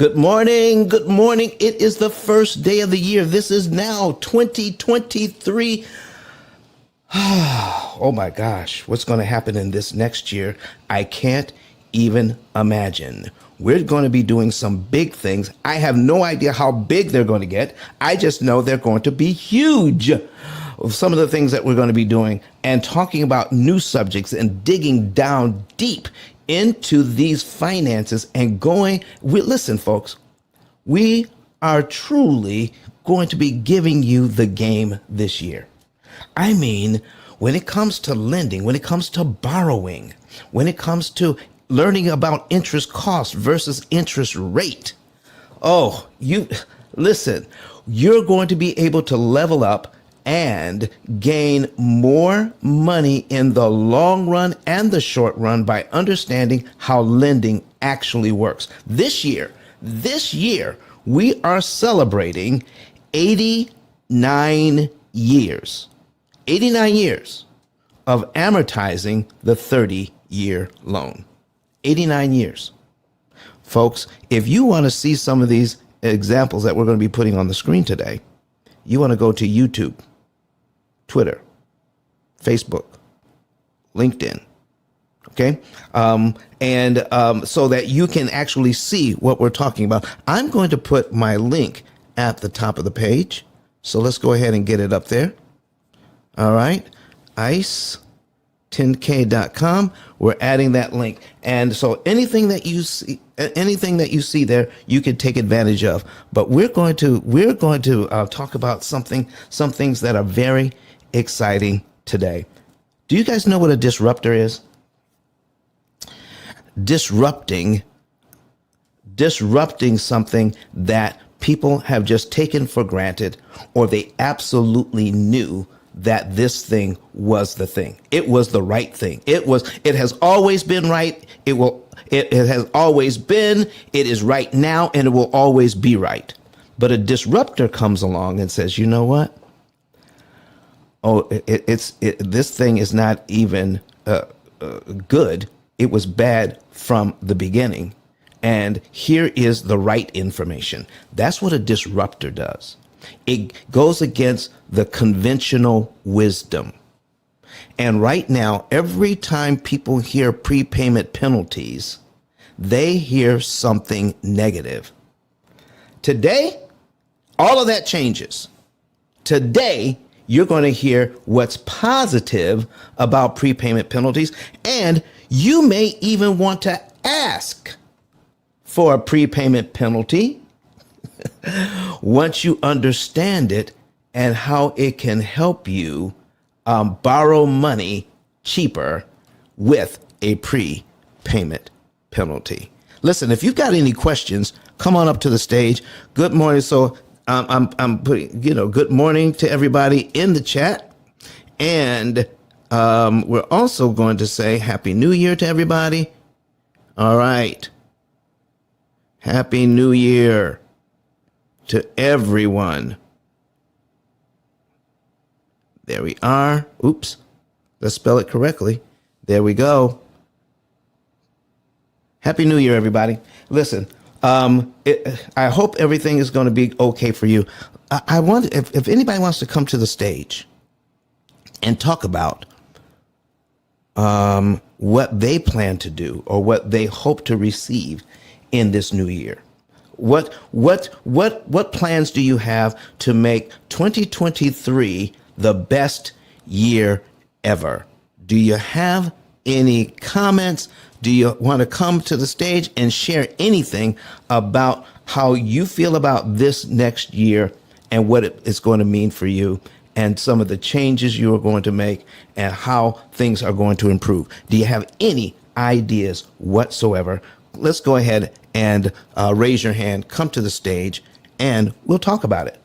Good morning. Good morning. It is the first day of the year. This is now 2023. Oh my gosh, what's going to happen in this next year? I can't even imagine. We're going to be doing some big things. I have no idea how big they're going to get. I just know they're going to be huge. Some of the things that we're going to be doing and talking about new subjects and digging down deep into these finances and listen, folks, we are truly going to be giving you the game this year. I mean, when it comes to lending, when it comes to borrowing, when it comes to learning about interest cost versus interest rate. Oh, you're going to be able to level up and gain more money in the long run and the short run by understanding how lending actually works. This year, we are celebrating 89 years of amortizing the 30-year loan. 89 years. Folks, if you want to see some of these examples that we're going to be putting on the screen today, you want to go to YouTube, Twitter, Facebook, LinkedIn, okay? So that you can actually see what we're talking about. I'm going to put my link at the top of the page. So let's go ahead and get it up there. All right, ice10k.com. We're adding that link. And so anything that you see there, you can take advantage of. But we're going to talk about some things that are very exciting today. Do you guys know what a disruptor is? Disrupting something that people have just taken for granted, or they absolutely knew that this thing was the thing. It was the right thing. It has always been right. It has always been, it is right now, and it will always be right. But a disruptor comes along and says, you know what? Oh, this thing is not even good. It was bad from the beginning. And here is the right information. That's what a disruptor does. It goes against the conventional wisdom. And right now, every time people hear prepayment penalties, they hear something negative. Today, all of that changes. Today, you're going to hear what's positive about prepayment penalties, and you may even want to ask for a prepayment penalty once you understand it and how it can help you borrow money cheaper with a prepayment penalty. Listen, if you've got any questions, come on up to the stage. Good morning. So I'm putting, good morning to everybody in the chat. And we're also going to say Happy New Year to everybody. All right. Happy New Year to everyone. There we are. Oops. Let's spell it correctly. There we go. Happy New Year, everybody. Listen, I hope everything is going to be okay for you. I wonder if anybody wants to come to the stage and talk about what they plan to do or what they hope to receive in this new year. What plans do you have to make 2023 the best year ever? Do you have any comments? Do you want to come to the stage and share anything about how you feel about this next year and what it's going to mean for you and some of the changes you are going to make and how things are going to improve? Do you have any ideas whatsoever? Let's go ahead and raise your hand, come to the stage, and we'll talk about it.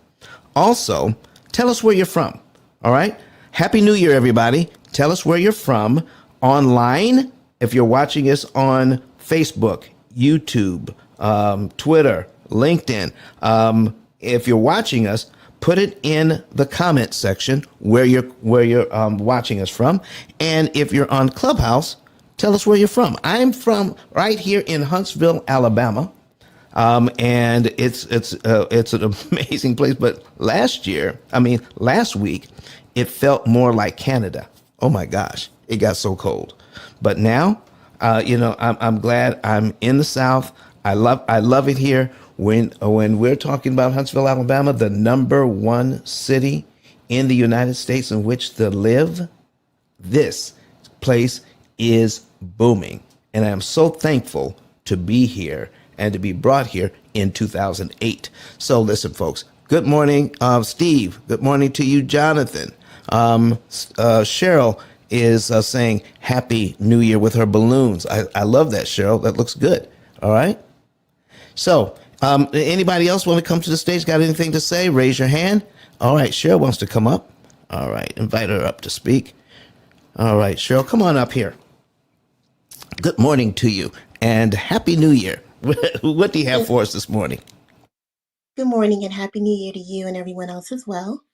Also, tell us where you're from. All right. Happy New Year, everybody. Tell us where you're from online. If you're watching us on Facebook, YouTube, Twitter, LinkedIn, if you're watching us, put it in the comment section where you're watching us from. And if you're on Clubhouse, tell us where you're from. I'm from right here in Huntsville, Alabama. And it's an amazing place. But last week, it felt more like Canada. Oh my gosh, it got so cold. But now, I'm glad I'm in the South. I love it here. When we're talking about Huntsville, Alabama, the number one city in the United States in which to live, this place is booming. And I am so thankful to be here and to be brought here in 2008. So, listen, folks, good morning, Steve. Good morning to you, Jonathan. Cheryl is saying Happy New Year with her balloons. I love that, Cheryl. That looks good. All right. So, anybody else want to come to the stage? Got anything to say? Raise your hand. All right. Cheryl wants to come up. All right. Invite her up to speak. All right, Cheryl, come on up here. Good morning to you and Happy New Year. What do you have Good, for us this morning? good morning and happy new year to you and everyone else as well.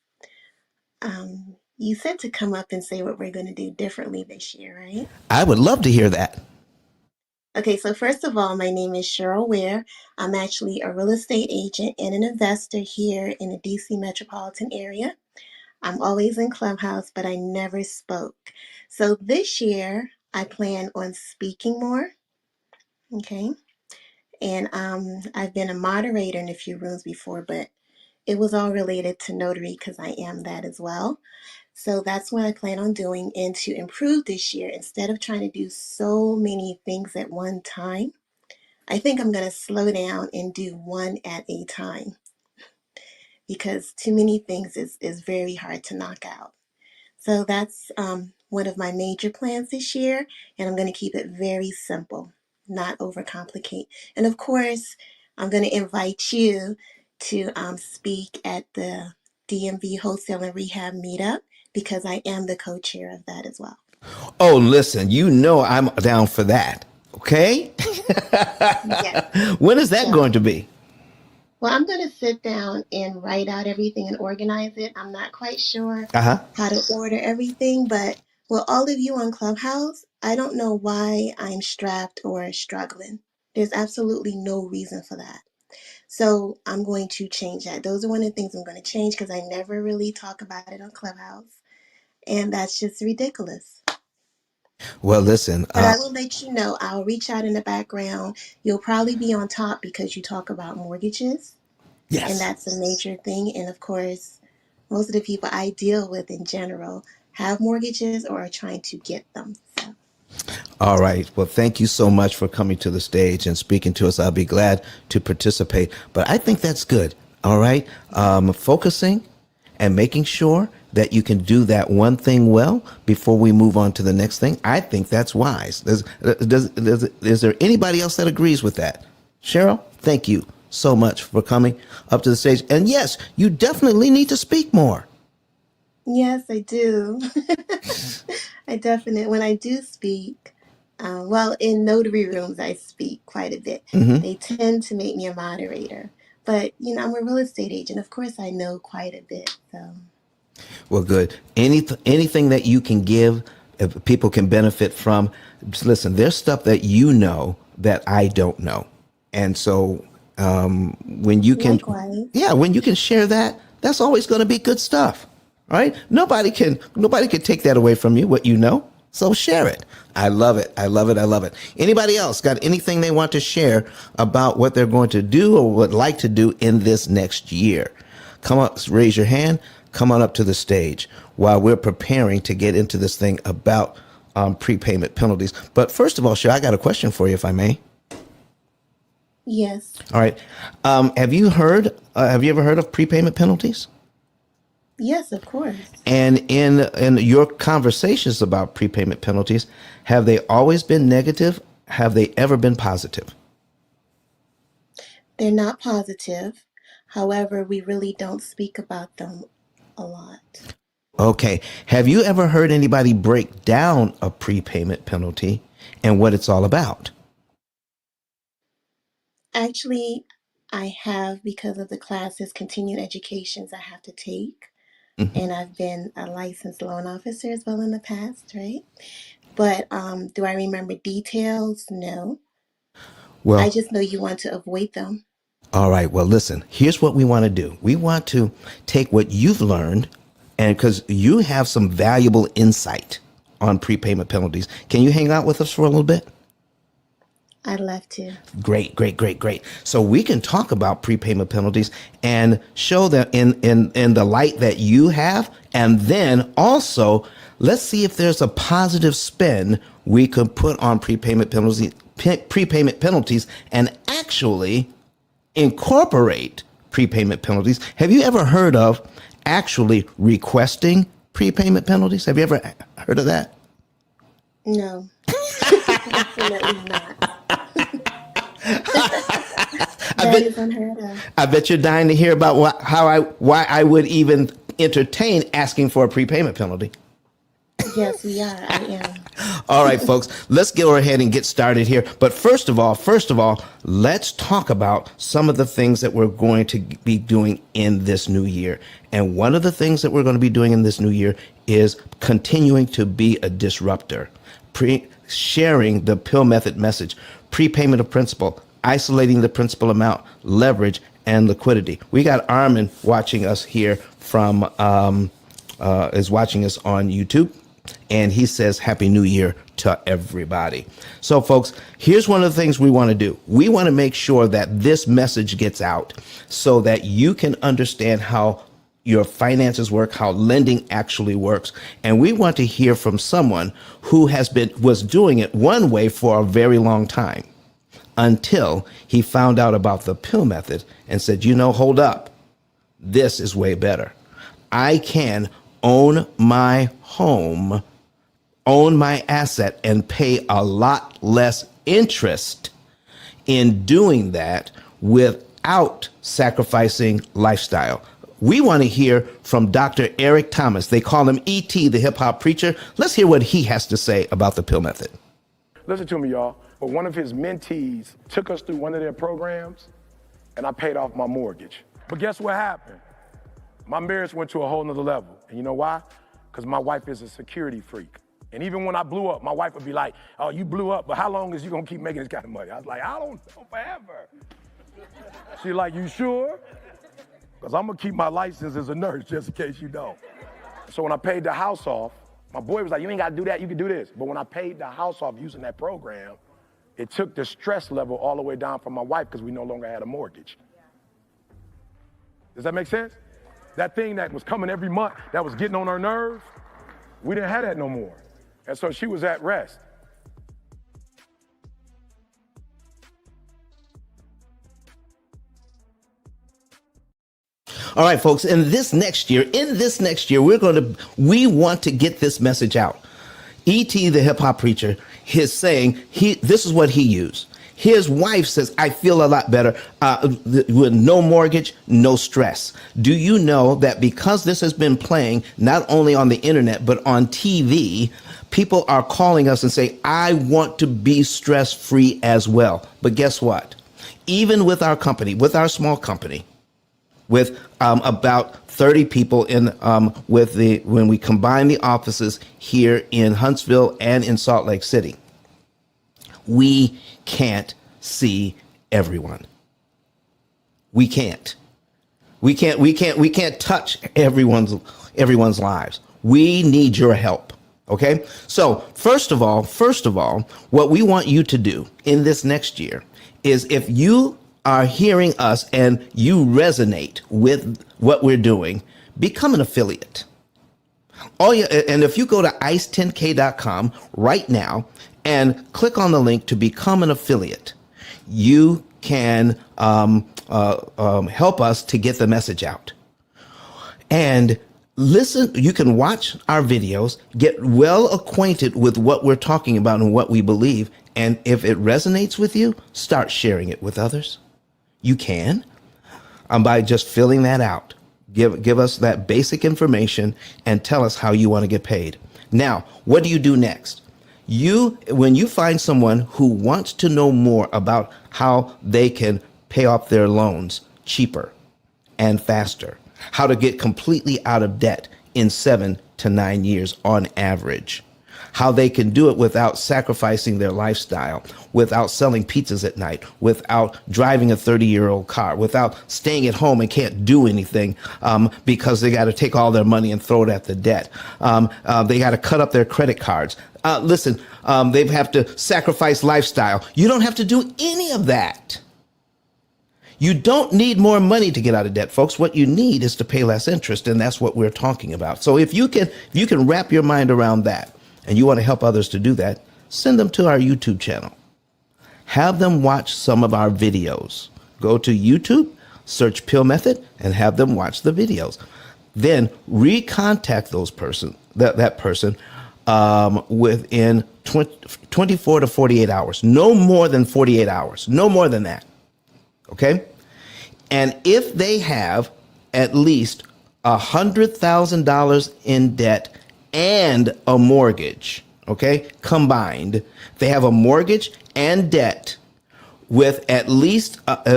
You said to come up and say what we're going to do differently this year, right? I would love to hear that. Okay, so first of all, my name is Cheryl Ware. I'm actually a real estate agent and an investor here in the DC metropolitan area. I'm always in Clubhouse, but I never spoke. So this year, I plan on speaking more. Okay, and I've been a moderator in a few rooms before, but it was all related to notary because I am that as well. So that's what I plan on doing. And to improve this year, instead of trying to do so many things at one time, I think I'm going to slow down and do one at a time because too many things is very hard to knock out. So that's one of my major plans this year. And I'm going to keep it very simple, not overcomplicate. And of course, I'm going to invite you to speak at the DMV Wholesale and Rehab Meetup because I am the co chair of that as well. Oh, listen, you know I'm down for that. Okay? Yes. When is that So, going to be? well, I'm going to sit down and write out everything and organize it. I'm not quite sure Uh huh. how to order everything, but well, all of you on Clubhouse, I don't know why I'm strapped or struggling. There's absolutely no reason for that. So I'm going to change that. Those are one of the things I'm going to change because I never really talk about it on Clubhouse. And that's just ridiculous. Well, listen, But I will let you know. I'll reach out in the background. You'll probably be on top because you talk about mortgages. And yes. that's a major thing. And of course, most of the people I deal with in general have mortgages or are trying to get them. So, All right. Well, thank you so much for coming to the stage and speaking to us. I'll be glad to participate. But I think that's good. All right. Focusing and making sure that you can do that one thing well before we move on to the next thing. I think that's wise. Is there anybody else that agrees with that? Cheryl, thank you so much for coming up to the stage. And yes, you definitely need to speak more. yes, I do. I definitely, when I do speak, well, in notary rooms, I speak quite a bit. They tend to make me a moderator. But, I'm a real estate agent. Of course, I know quite a bit. So, Well, good. Anything that you can give, if people can benefit from. Just listen, there's stuff that you know that I don't know, and so when you can, likewise. yeah, when you can share that, that's always going to be good stuff, right? Nobody can take that away from you. What you know, so share it. I love it. I love it. I love it. Anybody else got anything they want to share about what they're going to do or would like to do in this next year? Come up, raise your hand, come on up to the stage while we're preparing to get into this thing about prepayment penalties. But first of all, sure, I got a question for you, if I may. Yes. All right. Have you ever heard of prepayment penalties? Yes, of course. And in your conversations about prepayment penalties, have they always been negative? Have they ever been positive? They're not positive. However, we really don't speak about them a lot. Okay. Have you ever heard anybody break down a prepayment penalty and what it's all about? Actually, I have because of the classes, continuing educations I have to take. And I've been a licensed loan officer as well in the past, right? But do I remember details? No. I Well, just know you want to avoid them. All right. Well, listen, here's what we want to do. We want to take what you've learned, and because you have some valuable insight on prepayment penalties, can you hang out with us for a little bit? I'd love to. Great, great, great, great. So we can talk about prepayment penalties and show them in the light that you have. And then also, let's see if there's a positive spin we could put on prepayment penalties and actually incorporate prepayment penalties. Have you ever heard of actually requesting prepayment penalties? Have you ever heard of that? No, definitely not. That is unheard of. I bet you're dying to hear about why I would even entertain asking for a prepayment penalty. Yes, we are. I am. All right, folks, let's go ahead and get started here. But first of all, let's talk about some of the things that we're going to be doing in this new year. And one of the things that we're going to be doing in this new year is continuing to be a disruptor, sharing the P.I.L.L method message, prepayment of principal, isolating the principal amount, leverage, and liquidity. We got Armin watching us here is watching us on YouTube. And he says, Happy New Year to everybody. So, folks, here's one of the things we want to do. We want to make sure that this message gets out so that you can understand how your finances work, how lending actually works. And we want to hear from someone who was doing it one way for a very long time until he found out about the P.I.L.L method and said, hold up. This is way better. I can own my home, own my asset, and pay a lot less interest in doing that without sacrificing lifestyle. We want to hear from Dr. Eric Thomas. They call him E.T., the hip hop preacher. Let's hear what he has to say about the P.I.L.L method. Listen to me, y'all. But one of his mentees took us through one of their programs, and I paid off my mortgage. But guess what happened? My marriage went to a whole nother level. And you know why? Because my wife is a security freak. And even when I blew up, my wife would be like, oh, you blew up, but how long is you gonna keep making this kind of money? I was like, I don't know, forever. She's like, you sure? Because I'm gonna keep my license as a nurse just in case you don't. So when I paid the house off, my boy was like, you ain't gotta do that, you can do this. But when I paid the house off using that program, it took the stress level all the way down for my wife because we no longer had a mortgage. Does that make sense? That thing that was coming every month, that was getting on her nerves, we didn't have that no more. And so she was at rest. All right, folks, in this next year, we want to get this message out. E.T., the hip hop preacher, is saying this is what he used. His wife says, I feel a lot better with no mortgage, no stress. Do you know that because this has been playing not only on the internet, but on TV, people are calling us and saying, I want to be stress free as well. But guess what? Even with our company, with our small company, with about 30 people when we combine the offices here in Huntsville and in Salt Lake City, we can't see everyone. We can't touch everyone's lives. We need your help. Okay. So first of all, what we want you to do in this next year is, if you are hearing us and you resonate with what we're doing, become an affiliate. And if you go to ice10k.com right now and click on the link to become an affiliate, you can help us to get the message out. And listen, you can watch our videos, get well acquainted with what we're talking about and what we believe. And if it resonates with you, start sharing it with others. You can by just filling that out. Give us that basic information and tell us how you want to get paid. Now, what do you do next? When you find someone who wants to know more about how they can pay off their loans cheaper and faster, how to get completely out of debt in 7 to 9 years on average, how they can do it without sacrificing their lifestyle, without selling pizzas at night, without driving a 30-year-old car, without staying at home and can't do anything because they got to take all their money and throw it at the debt. They got to cut up their credit cards. Listen, they have to sacrifice lifestyle. You don't have to do any of that. You don't need more money to get out of debt, folks. What you need is to pay less interest, and that's what we're talking about. So if you can wrap your mind around that, and you want to help others to do that, send them to our YouTube channel. Have them watch some of our videos. Go to YouTube, search P.I.L.L method, and have them watch the videos. Then recontact that person within 24 to 48 hours. No more than 48 hours. No more than that. Okay? And if they have at least $100,000 in debt and a mortgage, okay, combined, they have a mortgage and debt with at least with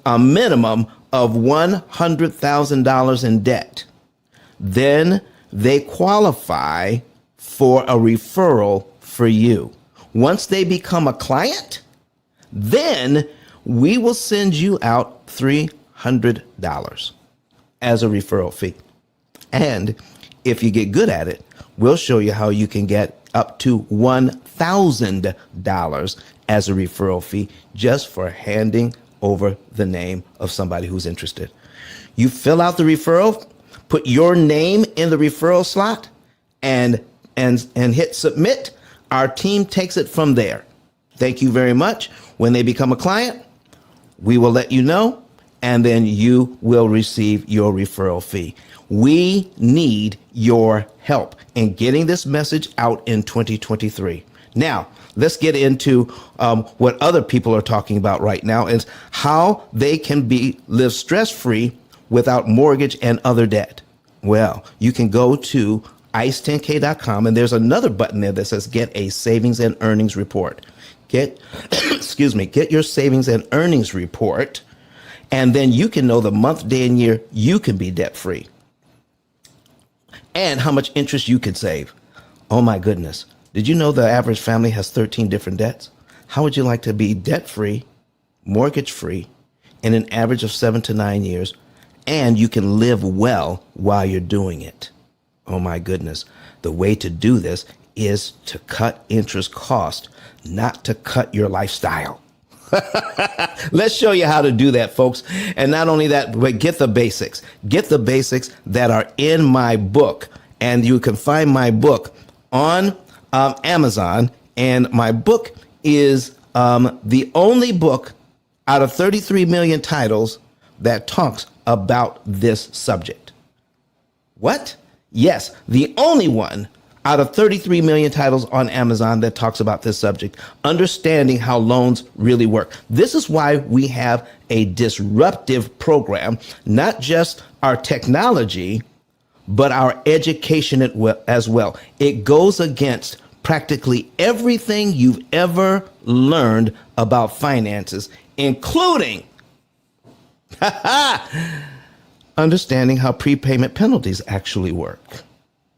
a minimum of $100,000 in debt, then they qualify for a referral for you. Once they become a client, then we will send you out $300 as a referral fee. And if you get good at it, we'll show you how you can get up to $1,000 as a referral fee just for handing over the name of somebody who's interested. You fill out the referral, put your name in the referral slot, and hit submit. Our team takes it from there. Thank you very much. When they become a client, we will let you know, and then you will receive your referral fee. We need your help in getting this message out in 2023. Now, let's get into what other people are talking about right now, is how they can live stress-free without mortgage and other debt. Well, you can go to ice10k.com, and there's another button there that says Get a Savings and Earnings Report. Get your savings and earnings report, and then you can know the month, day, and year you can be debt-free and how much interest you could save. Oh my goodness. Did you know the average family has 13 different debts? How would you like to be debt-free, mortgage-free, in an average of 7 to 9 years, and you can live well while you're doing it? Oh my goodness. The way to do this is to cut interest cost, not to cut your lifestyle. Let's show you how to do that, folks. And not only that, but get the basics. Get the basics that are in my book. And you can find my book on Amazon. And my book is the only book out of 33 million titles that talks about this subject. What? Yes, the only one out of 33 million titles on Amazon that talks about this subject, understanding how loans really work. This is why we have a disruptive program, not just our technology, but our education as well. It goes against practically everything you've ever learned about finances, including understanding how prepayment penalties actually work.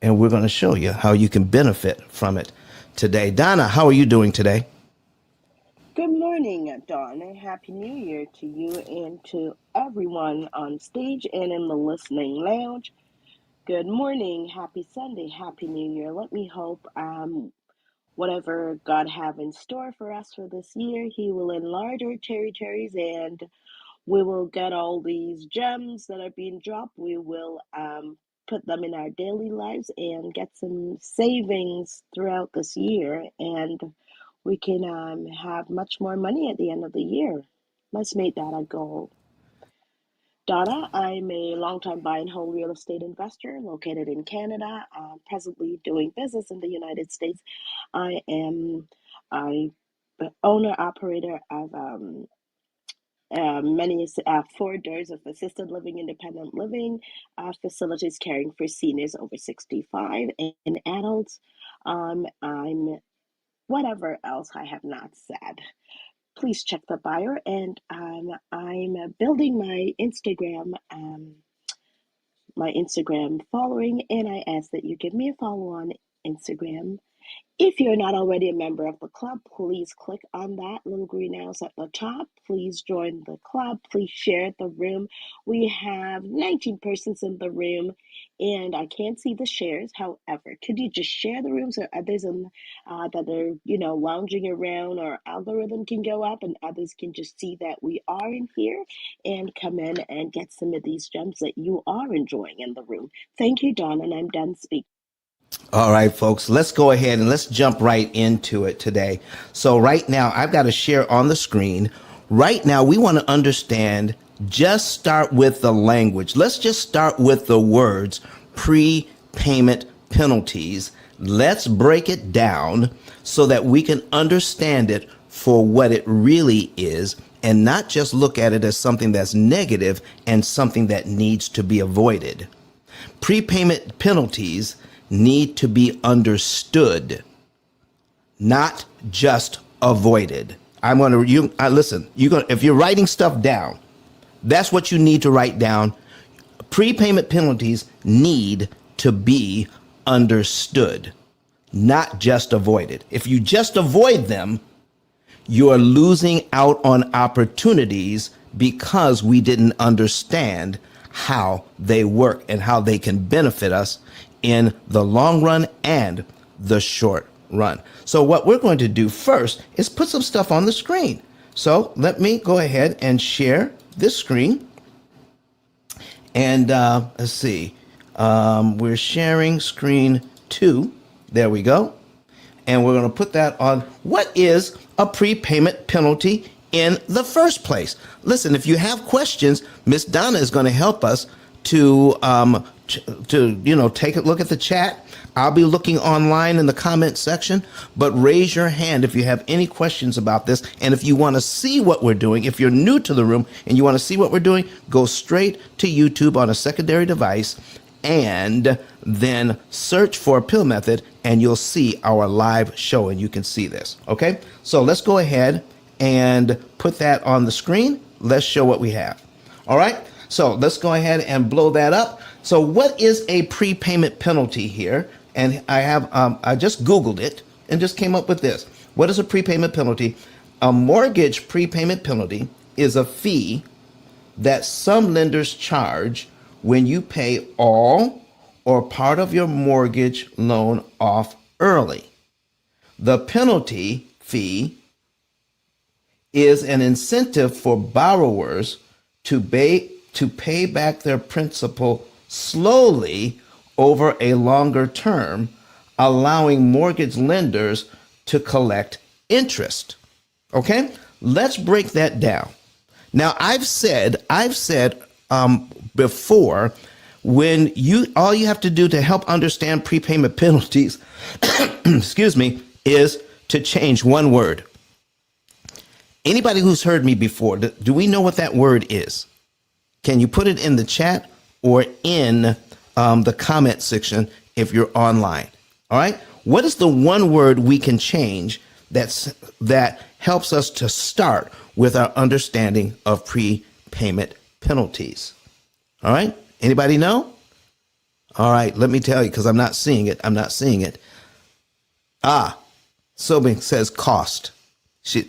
And we're going to show you how you can benefit from it today. Donna, how are you doing today? Good morning, Dawn. Happy New Year to you and to everyone on stage and in the listening lounge. Good morning. Happy Sunday. Happy New Year. Let me hope whatever God have in store for us for this year, He will enlarge our territories and we will get all these gems that are being dropped. We will put them in our daily lives and get some savings throughout this year, and we can have much more money at the end of the year. Let's make that a goal. Donna, I'm a longtime buy and hold real estate investor located in Canada, presently doing business in the United States. I am a owner operator of many 4 doors of assisted living, independent living facilities caring for seniors over 65 and adults. I'm whatever else I have not said. Please check the bio, and I'm building my Instagram my Instagram following, and I ask that you give me a follow on Instagram. If you're not already a member of the club, please click on that little green arrows at the top. Please join the club. Please share the room. We have 19 persons in the room, and I can't see the shares. However, could you just share the room so others that are lounging around, our algorithm can go up and others can just see that we are in here and come in and get some of these gems that you are enjoying in the room. Thank you, Dawn, and I'm done speaking. All right, folks, let's go ahead and let's jump right into it today. So right now, I've got to share on the screen. Right now, we want to understand, just start with the language. Let's just start with the words prepayment penalties. Let's break it down so that we can understand it for what it really is and not just look at it as something that's negative and something that needs to be avoided. Prepayment penalties need to be understood, not just avoided. I'm going to listen. If you're writing stuff down, that's what you need to write down. Prepayment penalties need to be understood, not just avoided. If you just avoid them, you're losing out on opportunities because we didn't understand how they work and how they can benefit us in the long run and the short run. So what we're going to do first is put some stuff on the screen. So let me go ahead and share this screen. And let's see, we're sharing screen 2. There we go. And we're going to put that on. What is a prepayment penalty in the first place? Listen, if you have questions, Miss Donna is going to help us to take a look at the chat. I'll be looking online in the comment section, but raise your hand if you have any questions about this. And if you want to see what we're doing, if you're new to the room and you want to see what we're doing, go straight to YouTube on a secondary device and then search for P.I.L.L method and you'll see our live show and you can see this. Okay, so let's go ahead and put that on the screen. Let's show what we have. All right, so let's go ahead and blow that up. So what is a prepayment penalty here? And I just Googled it and just came up with this. What is a prepayment penalty? A mortgage prepayment penalty is a fee that some lenders charge when you pay all or part of your mortgage loan off early. The penalty fee is an incentive for borrowers to pay back their principal slowly over a longer term, allowing mortgage lenders to collect interest. Okay, let's break that down. Now, I've said before, when all you have to do to help understand prepayment penalties, excuse me, is to change one word. Anybody who's heard me before, do we know what that word is? Can you put it in the chat or in the comment section if you're online? All right. What is the one word we can change that helps us to start with our understanding of prepayment penalties? All right. Anybody know? All right. Let me tell you, because I'm not seeing it. Sobing says cost.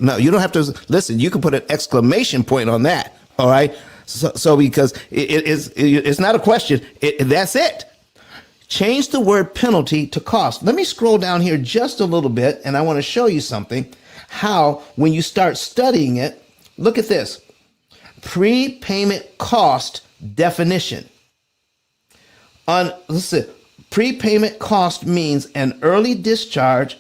No, you don't have to listen. You can put an exclamation point on that. All right. So because it's not a question. That's it. Change the word penalty to cost. Let me scroll down here just a little bit, and I want to show you something. How, when you start studying it, look at this. Prepayment cost definition. Listen, prepayment cost means an early discharge,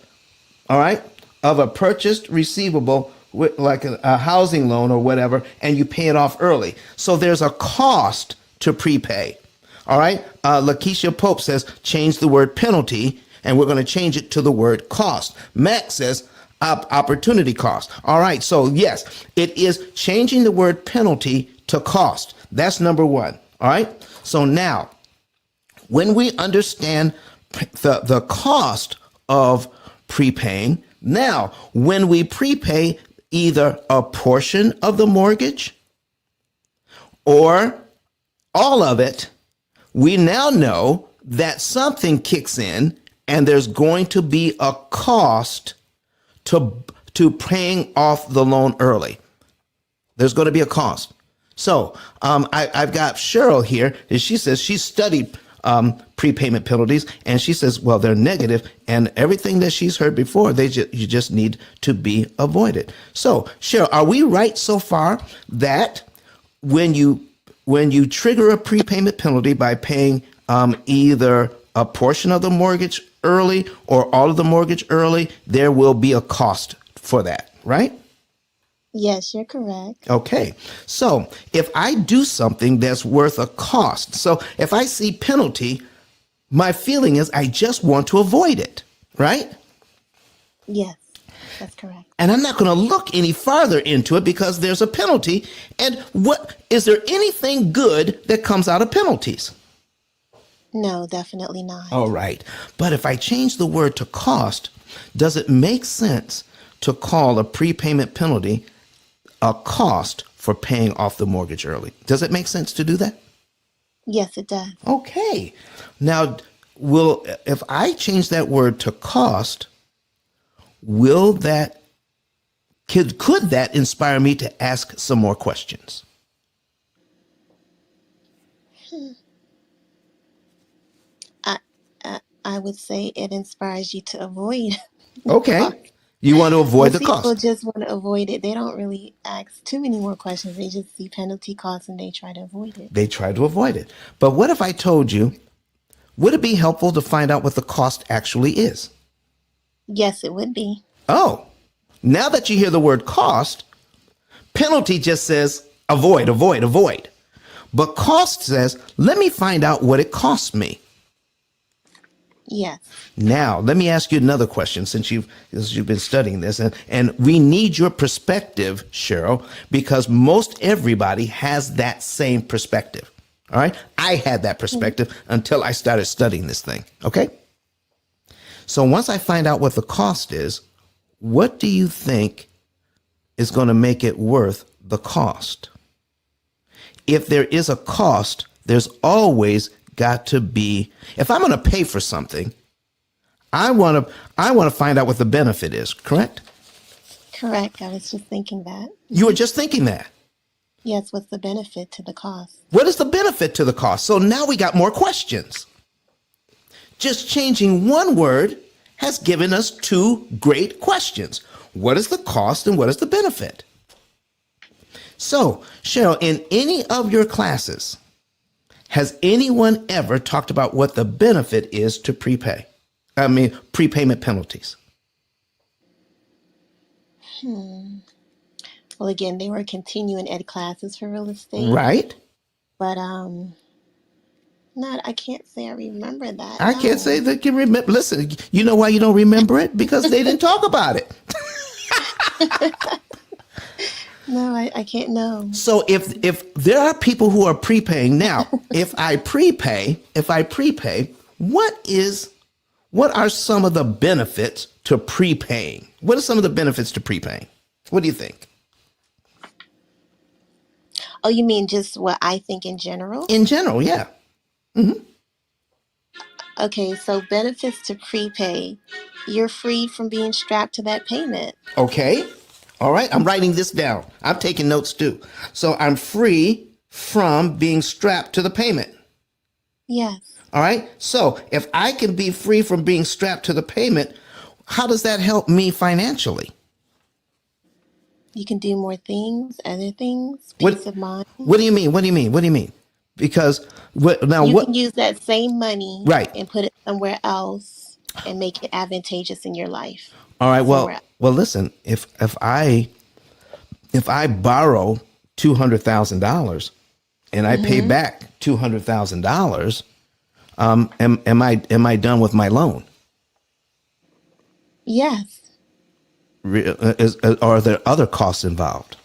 all right, of a purchased receivable, like a housing loan or whatever, and you pay it off early. So there's a cost to prepay. All right. Lakeisha Pope says change the word penalty, and we're going to change it to the word cost. Max says opportunity cost. All right. So yes, it is changing the word penalty to cost. That's number one. All right. So now, when we understand the cost of prepaying, now when we prepay either a portion of the mortgage or all of it, we now know that something kicks in and there's going to be a cost to paying off the loan early. There's going to be a cost. So I've got Cheryl here, and she says she studied prepayment penalties, and she says, well, they're negative, and everything that she's heard before, you just need to be avoided. So Cheryl, are we right so far that when you trigger a prepayment penalty by paying either a portion of the mortgage early or all of the mortgage early, there will be a cost for that, right? Yes, you're correct. Okay. So if I do something that's worth a cost, so if I see penalty, my feeling is I just want to avoid it, right? Yes, that's correct. And I'm not going to look any farther into it because there's a penalty. And what is there anything good that comes out of penalties? No, definitely not. All right. But if I change the word to cost, does it make sense to call a prepayment penalty a cost for paying off the mortgage early? Does it make sense to do that? Yes, it does. Okay. Now, if I change that word to cost, could that inspire me to ask some more questions? I would say it inspires you to avoid the Okay. cost. You want to avoid the Most people cost. just want to avoid it. They don't really ask too many more questions. They just see penalty costs and they try to avoid it. They try to avoid it. But what if I told you, would it be helpful to find out what the cost actually is? Yes, it would be. Oh, now that you hear the word cost, penalty just says avoid, avoid, avoid. But cost says, let me find out what it costs me. Yes. Now, let me ask you another question since you've been studying this. And we need your perspective, Cheryl, because most everybody has that same perspective. All right. I had that perspective until I started studying this thing. Okay. So once I find out what the cost is, what do you think is going to make it worth the cost? If there is a cost, there's always got to be, if I'm going to pay for something, I want to find out what the benefit is, correct? Correct. I was just thinking that. You were just thinking that. Yes, what's the benefit to the cost? What is the benefit to the cost? So now we got more questions. Just changing one word has given us two great questions. What is the cost and what is the benefit? So, Cheryl, in any of your classes, has anyone ever talked about what the benefit is to prepayment penalties? Well, again, they were continuing ed classes for real estate. Right. But I can't say I remember that. I can't say that you remember. Listen, you know why you don't remember it? Because they didn't talk about it. No, I can't know. So if there are people who are prepaying now, if I prepay, what are some of the benefits to prepaying? What are some of the benefits to prepaying? What do you think? Oh, you mean just what I think in general? In general, yeah. Mm-hmm. Okay, so benefits to prepay. You're free from being strapped to that payment. Okay. All right. I'm writing this down. I'm taking notes too. So I'm free from being strapped to the payment. Yes. All right. So if I can be free from being strapped to the payment, how does that help me financially? You can do more things, other things, peace of mind. What do you mean? Because You can use that same money Right. and put it somewhere else and make it advantageous in your life. All right. Somewhere Well, listen, if I borrow $200,000 and I pay back $200,000, am I done with my loan? Yes. Are there other costs involved?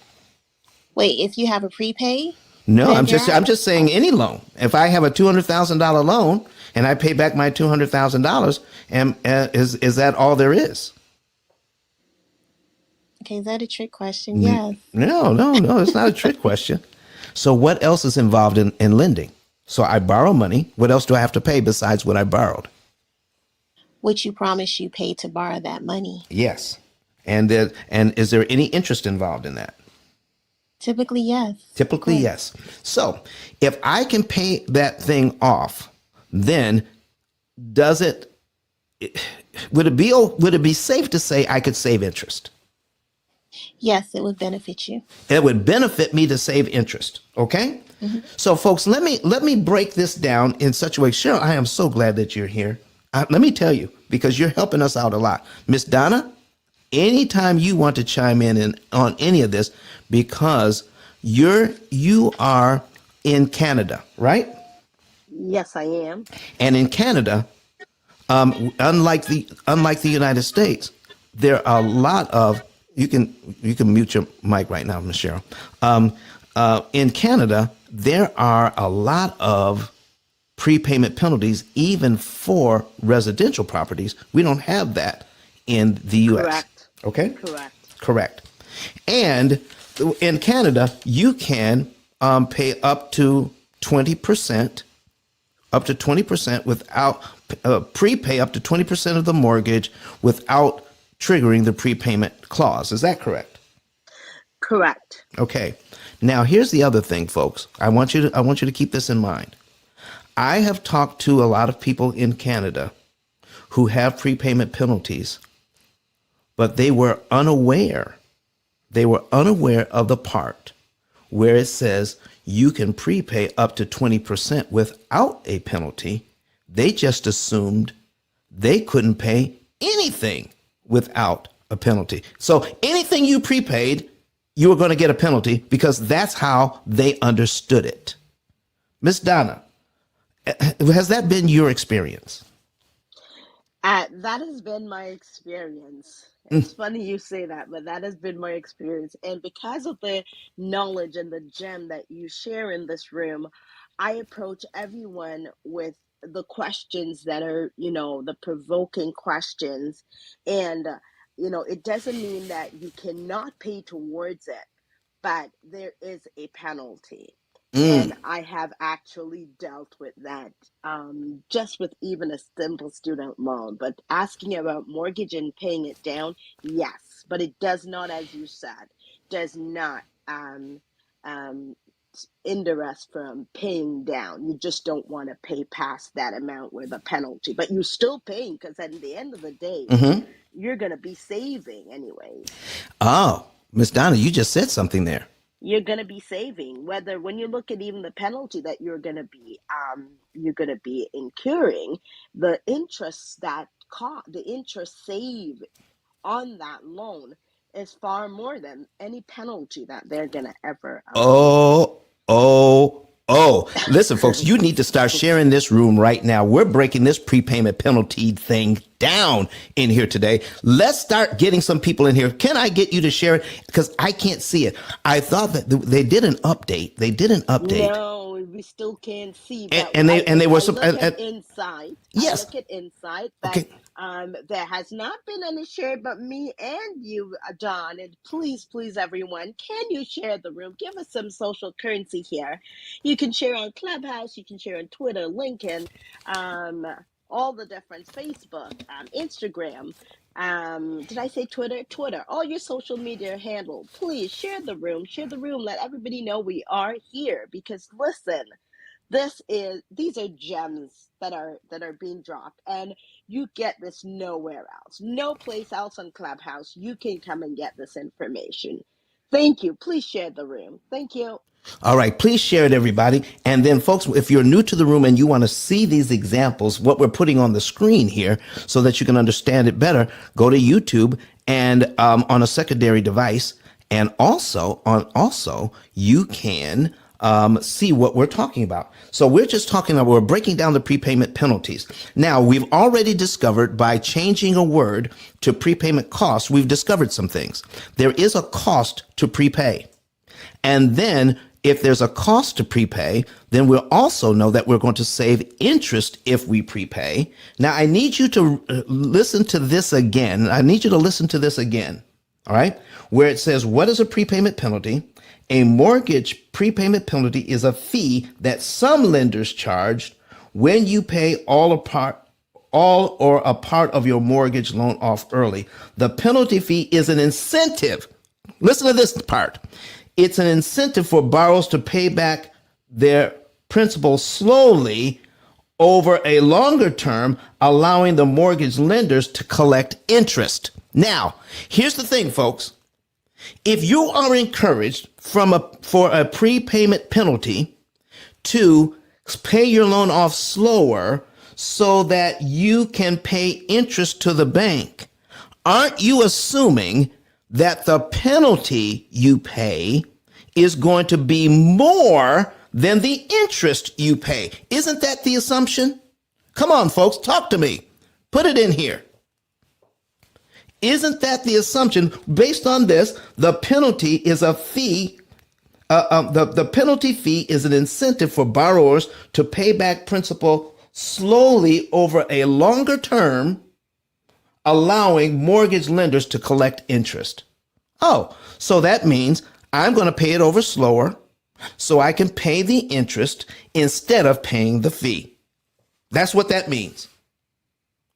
Wait, if you have a prepay? No, then I'm there are- just saying any loan. If I have a $200,000 loan and I pay back my $200,000, is that all there is? Okay, is that a trick question? Yes. No, it's not a trick question. So what else is involved in lending? So I borrow money. What else do I have to pay besides what I borrowed? Which you promise you pay to borrow that money. Yes. And is there any interest involved in that? Typically, yes. Of Typically, course. yes. So if I can pay that thing off, then does it would it be safe to say I could save interest? Yes, it would benefit you. It would benefit me to save interest. Okay. So, folks, let me break this down in such a way. Cheryl, I am so glad that you're here. Let me tell you, because you're helping us out a lot. Miss Donna, anytime you want to chime in on any of this, because you are in Canada, right? Yes, I am. And in Canada, unlike the United States, there are a lot of you can mute your mic right now, Miss Cheryl. In Canada, there are a lot of prepayment penalties, even for residential properties. We don't have that in the U.S. Correct. Okay? Correct. Correct. And in Canada, you can pay up to 20%, without prepay up to 20% of the mortgage without triggering the prepayment clause. Is that correct? Correct. Okay. Now here's the other thing, folks. I want you to keep this in mind. I have talked to a lot of people in Canada who have prepayment penalties, but they were unaware. They were unaware of the part where it says you can prepay up to 20% without a penalty. They just assumed they couldn't pay anything without a penalty. So anything you prepaid, you were going to get a penalty because that's how they understood it. Miss Donna, has that been your experience? That has been my experience. It's funny you say that, but that has been my experience. And because of the knowledge and the gem that you share in this room, I approach everyone with the questions that are, the provoking questions. And, it doesn't mean that you cannot pay towards it, but there is a penalty. And I have actually dealt with that just with even a simple student loan. But asking about mortgage and paying it down, yes, but it does not, as you said, does not hinder us from paying down. You just don't want to pay past that amount with a penalty, but you're still paying because at the end of the day, you're going to be saving anyways. Oh, Miss Donna, you just said something there. You're going to be saving, whether when you look at even the penalty that you're going to be incurring, the interest the interest saved on that loan is far more than any penalty that they're going to ever Listen, folks, you need to start sharing this room right now. We're breaking this prepayment penalty thing down in here today. Let's start getting some people in here. Can I get you to share it? Because I can't see it. I thought that they did an update. No, we still can't see. But And they were look at Insight. Yes. I look at Insight, but Okay. there has not been any share but me and you, Don. And please, everyone, can you share the room? Give us some social currency here. You can share on Clubhouse. You can share on Twitter, LinkedIn, all the different Facebook, Instagram. Did I say Twitter? Twitter, all your social media handle. Please share the room. Let everybody know we are here because listen, these are gems that are being dropped, and you get this nowhere else. No place else on Clubhouse. You can come and get this information. Thank you. Please share the room. Thank you. All right, please share it, everybody. And then, folks, if you're new to the room and you want to see these examples, what we're putting on the screen here so that you can understand it better, go to YouTube and on a secondary device. And also you can see what we're talking about. So we're breaking down the prepayment penalties. Now, we've already discovered by changing a word to prepayment cost, we've discovered some things. There is a cost to prepay. And then if there's a cost to prepay, then we'll also know that we're going to save interest if we prepay. Now, I need you to listen to this again. All right, where it says, what is a prepayment penalty? A mortgage prepayment penalty is a fee that some lenders charge when you pay all or a part of your mortgage loan off early. The penalty fee is an incentive. Listen to this part. It's an incentive for borrowers to pay back their principal slowly over a longer term, allowing the mortgage lenders to collect interest. Now, here's the thing, folks. If you are encouraged for a prepayment penalty to pay your loan off slower so that you can pay interest to the bank, aren't you assuming that the penalty you pay is going to be more than the interest you pay? Isn't that the assumption? Come on, folks, talk to me. Put it in here. Isn't that the assumption? Based on this, the penalty is a fee. The penalty fee is an incentive for borrowers to pay back principal slowly over a longer term, allowing mortgage lenders to collect interest. Oh, so that means I'm going to pay it over slower so I can pay the interest instead of paying the fee. That's what that means.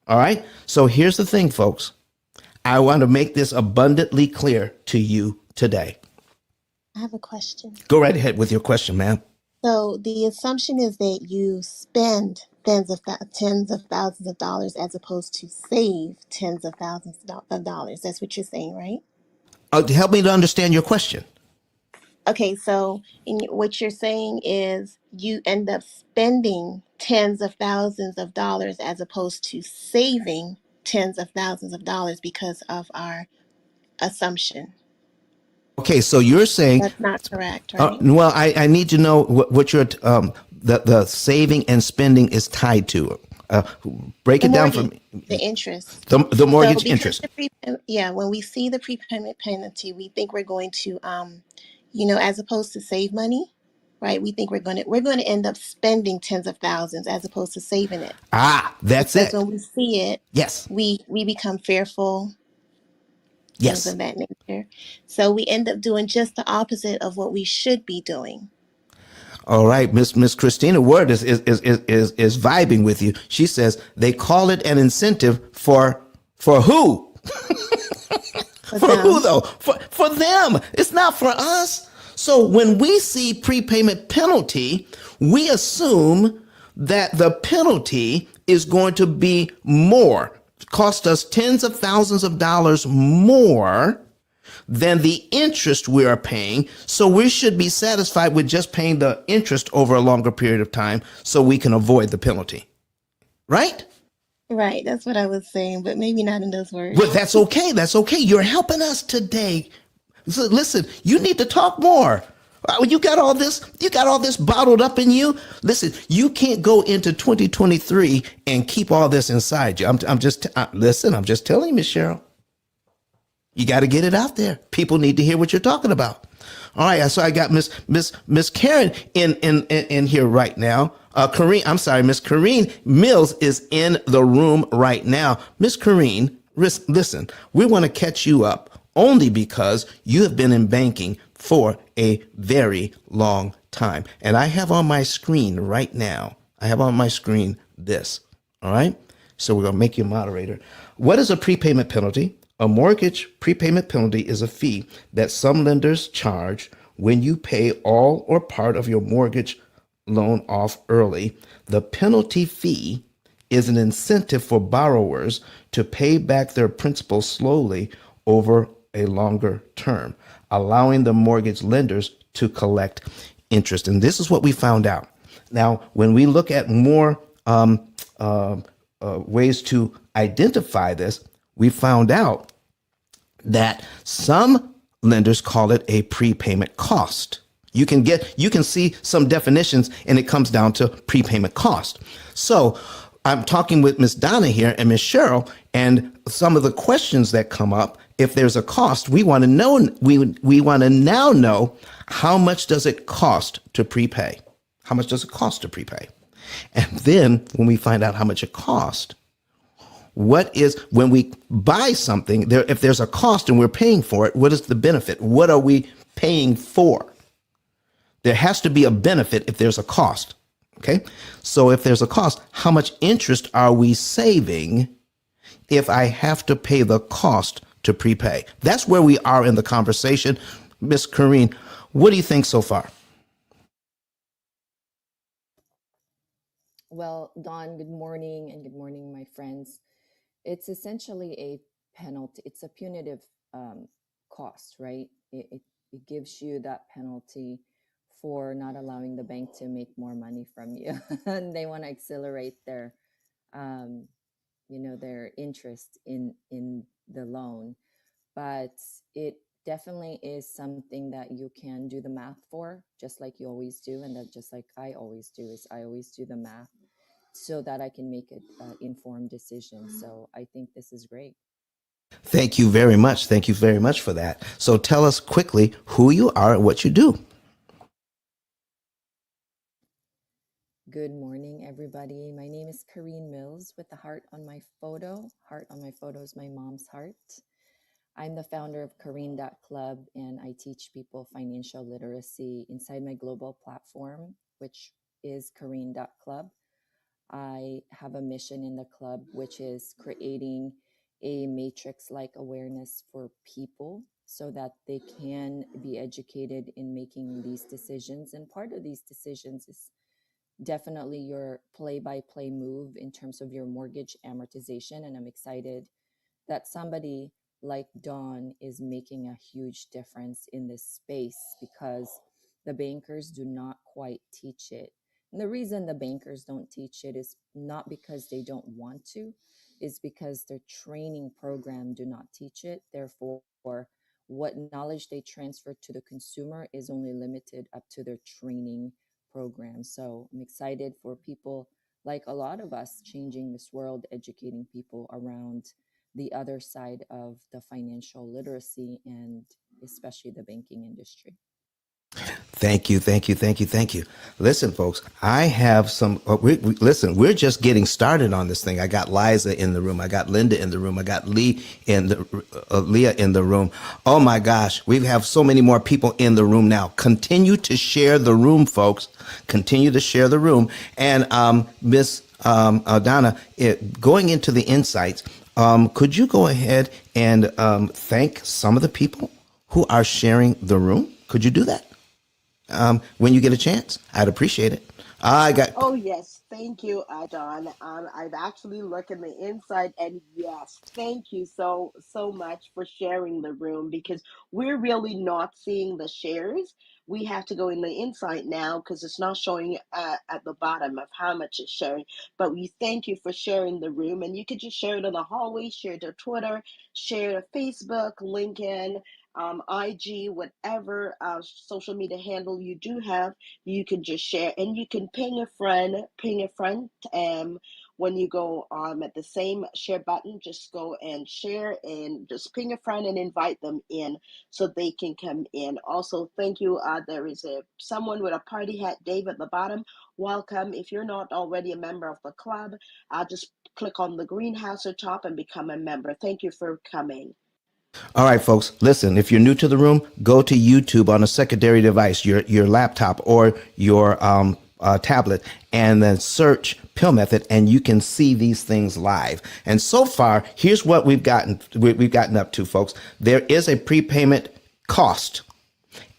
All right. So here's the thing, folks. I want to make this abundantly clear to you today. I have a question. Go right ahead with your question, ma'am. So the assumption is that you spend tens of thousands of dollars as opposed to save tens of thousands of dollars. That's what you're saying, right? Help me to understand your question. Okay, so what you're saying is you end up spending tens of thousands of dollars as opposed to saving tens of thousands of dollars because of our assumption. Okay, so you're saying, That's not correct, right? well, I need to know what your the saving and spending is tied to. Break it down for me. The interest. The mortgage So interest. When we see the prepayment penalty, we think we're going to, as opposed to save money, right? We think we're going to end up spending tens of thousands as opposed to saving it. That's because it. when we see it, Yes. we become fearful, Yes. things of that nature. So we end up doing just the opposite of what we should be doing. All right, Miss Christina Word is vibing with you. She says they call it an incentive for who? For who though? For them. It's not for us. So when we see prepayment penalty, we assume that the penalty is going to be more, cost us tens of thousands of dollars more than the interest we are paying. So we should be satisfied with just paying the interest over a longer period of time so we can avoid the penalty. Right? Right. That's what I was saying, but maybe not in those words. Well, that's okay. That's okay. You're helping us today. So listen, you need to talk more. You got all this bottled up in you. Listen, you can't go into 2023 and keep all this inside you. I'm just telling you, Miss Cheryl. You got to get it out there. People need to hear what you're talking about. All right, so I got Miss Karen in here right now. Miss Corrine Mills is in the room right now. Miss Corrine, listen, we want to catch you up only because you have been in banking for a very long time. And I have on my screen right now, this. All right, so we're going to make you a moderator. What is a prepayment penalty? A mortgage prepayment penalty is a fee that some lenders charge when you pay all or part of your mortgage loan off early. The penalty fee is an incentive for borrowers to pay back their principal slowly over a longer term, allowing the mortgage lenders to collect interest. And this is what we found out. Now, when we look at more ways to identify this, we found out that some lenders call it a prepayment cost. You can see some definitions, and it comes down to prepayment cost. So I'm talking with Miss Donna here and Miss Cheryl, and some of the questions that come up, if there's a cost, we want to know, we want to now know, how much does it cost to prepay? How much does it cost to prepay? And then when we find out how much it costs, when we buy something, if there's a cost and we're paying for it, what is the benefit? What are we paying for? There has to be a benefit if there's a cost. Okay. So if there's a cost, how much interest are we saving if I have to pay the cost to prepay? That's where we are in the conversation. Miss Kareen, what do you think so far? Well, Don, good morning, and good morning, my friends. It's essentially a penalty. It's a punitive cost, right? It gives you that penalty for not allowing the bank to make more money from you. And they want to accelerate their, um, their interest in the loan. But it definitely is something that you can do the math for, just like you always do, and that just like I always do is I always do the math so that I can make an informed decision. So I think this is great. Thank you very much. Thank you very much for that. So tell us quickly who you are and what you do. Good morning, everybody. My name is Kareen Mills with the heart on my photo. Heart on my photo is my mom's heart. I'm the founder of Kareen.club, and I teach people financial literacy inside my global platform, which is Kareen.club. I have a mission in the club, which is creating a matrix like awareness for people so that they can be educated in making these decisions. And part of these decisions is definitely your play by play move in terms of your mortgage amortization. And I'm excited that somebody like Dawn is making a huge difference in this space because the bankers do not quite teach it. And the reason the bankers don't teach it is not because they don't want to, is because their training program do not teach it. Therefore, what knowledge they transfer to the consumer is only limited up to their training program. So I'm excited for people like a lot of us changing this world, educating people around the other side of the financial literacy and especially the banking industry. Thank you, thank you, thank you, thank you. Listen, folks, I have some. Listen, we're just getting started on this thing. I got Liza in the room. I got Linda in the room. I got Leah in the room. Oh my gosh, we have so many more people in the room now. Continue to share the room, folks. Continue to share the room. And Miss Donna, going into the insights, could you go ahead and thank some of the people who are sharing the room? Could you do that? When you get a chance, I'd appreciate it. I got. Oh, yes. Thank you, Don. I've actually looked in the inside, and yes, thank you so much for sharing the room because we're really not seeing the shares. We have to go in the inside now because it's not showing at the bottom of how much it's sharing. But we thank you for sharing the room, and you could just share it in the hallway, share it to Twitter, share it to Facebook, LinkedIn, IG, whatever social media handle you do have, you can just share, and you can ping a friend. When you go at the same share button, just go and share and just ping a friend and invite them in so they can come in. Also, thank you. There is someone with a party hat, Dave, at the bottom. Welcome. If you're not already a member of the club, just click on the greenhouse at top and become a member. Thank you for coming. All right, folks, listen, if you're new to the room, go to YouTube on a secondary device, your laptop or your tablet, and then search P.I.L.L Method, and you can see these things live. And so far, here's what we've gotten up to, folks. There is a prepayment cost.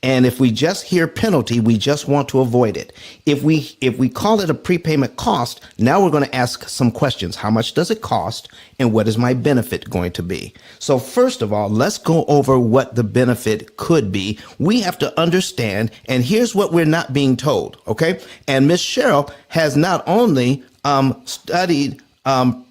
And if we just hear penalty, we just want to avoid it. If we call it a prepayment cost, now we're going to ask some questions. How much does it cost? And what is my benefit going to be? So first of all, let's go over what the benefit could be. We have to understand, and here's what we're not being told, okay? And Miss Cheryl has not only studied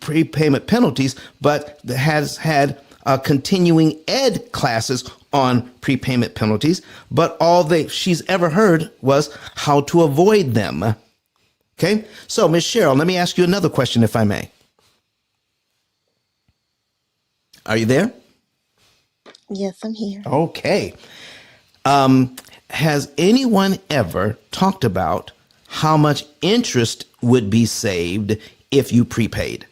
prepayment penalties, but has had continuing ed classes on prepayment penalties, but all she's ever heard was how to avoid them. Okay, so Ms. Cheryl, let me ask you another question, if I may. Are you there? Yes, I'm here. Okay. Has anyone ever talked about how much interest would be saved if you prepaid?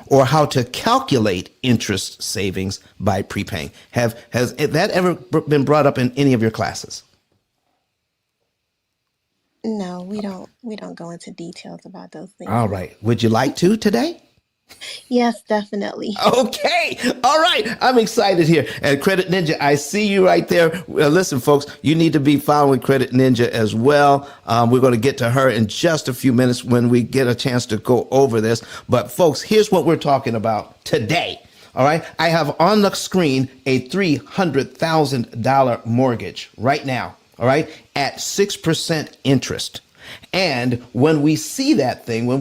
or how to calculate interest savings by prepaying. Has that ever been brought up in any of your classes? No, we don't go into details about those things. All No. right. Would you like to today? Yes, definitely. Okay. All right. I'm excited here. And Credit Ninja, I see you right there. Listen, folks, you need to be following Credit Ninja as well. We're going to get to her in just a few minutes when we get a chance to go over this. But folks, here's what we're talking about today. All right. I have on the screen a $300,000 mortgage right now. All right. At 6% interest. And when we see that thing, we're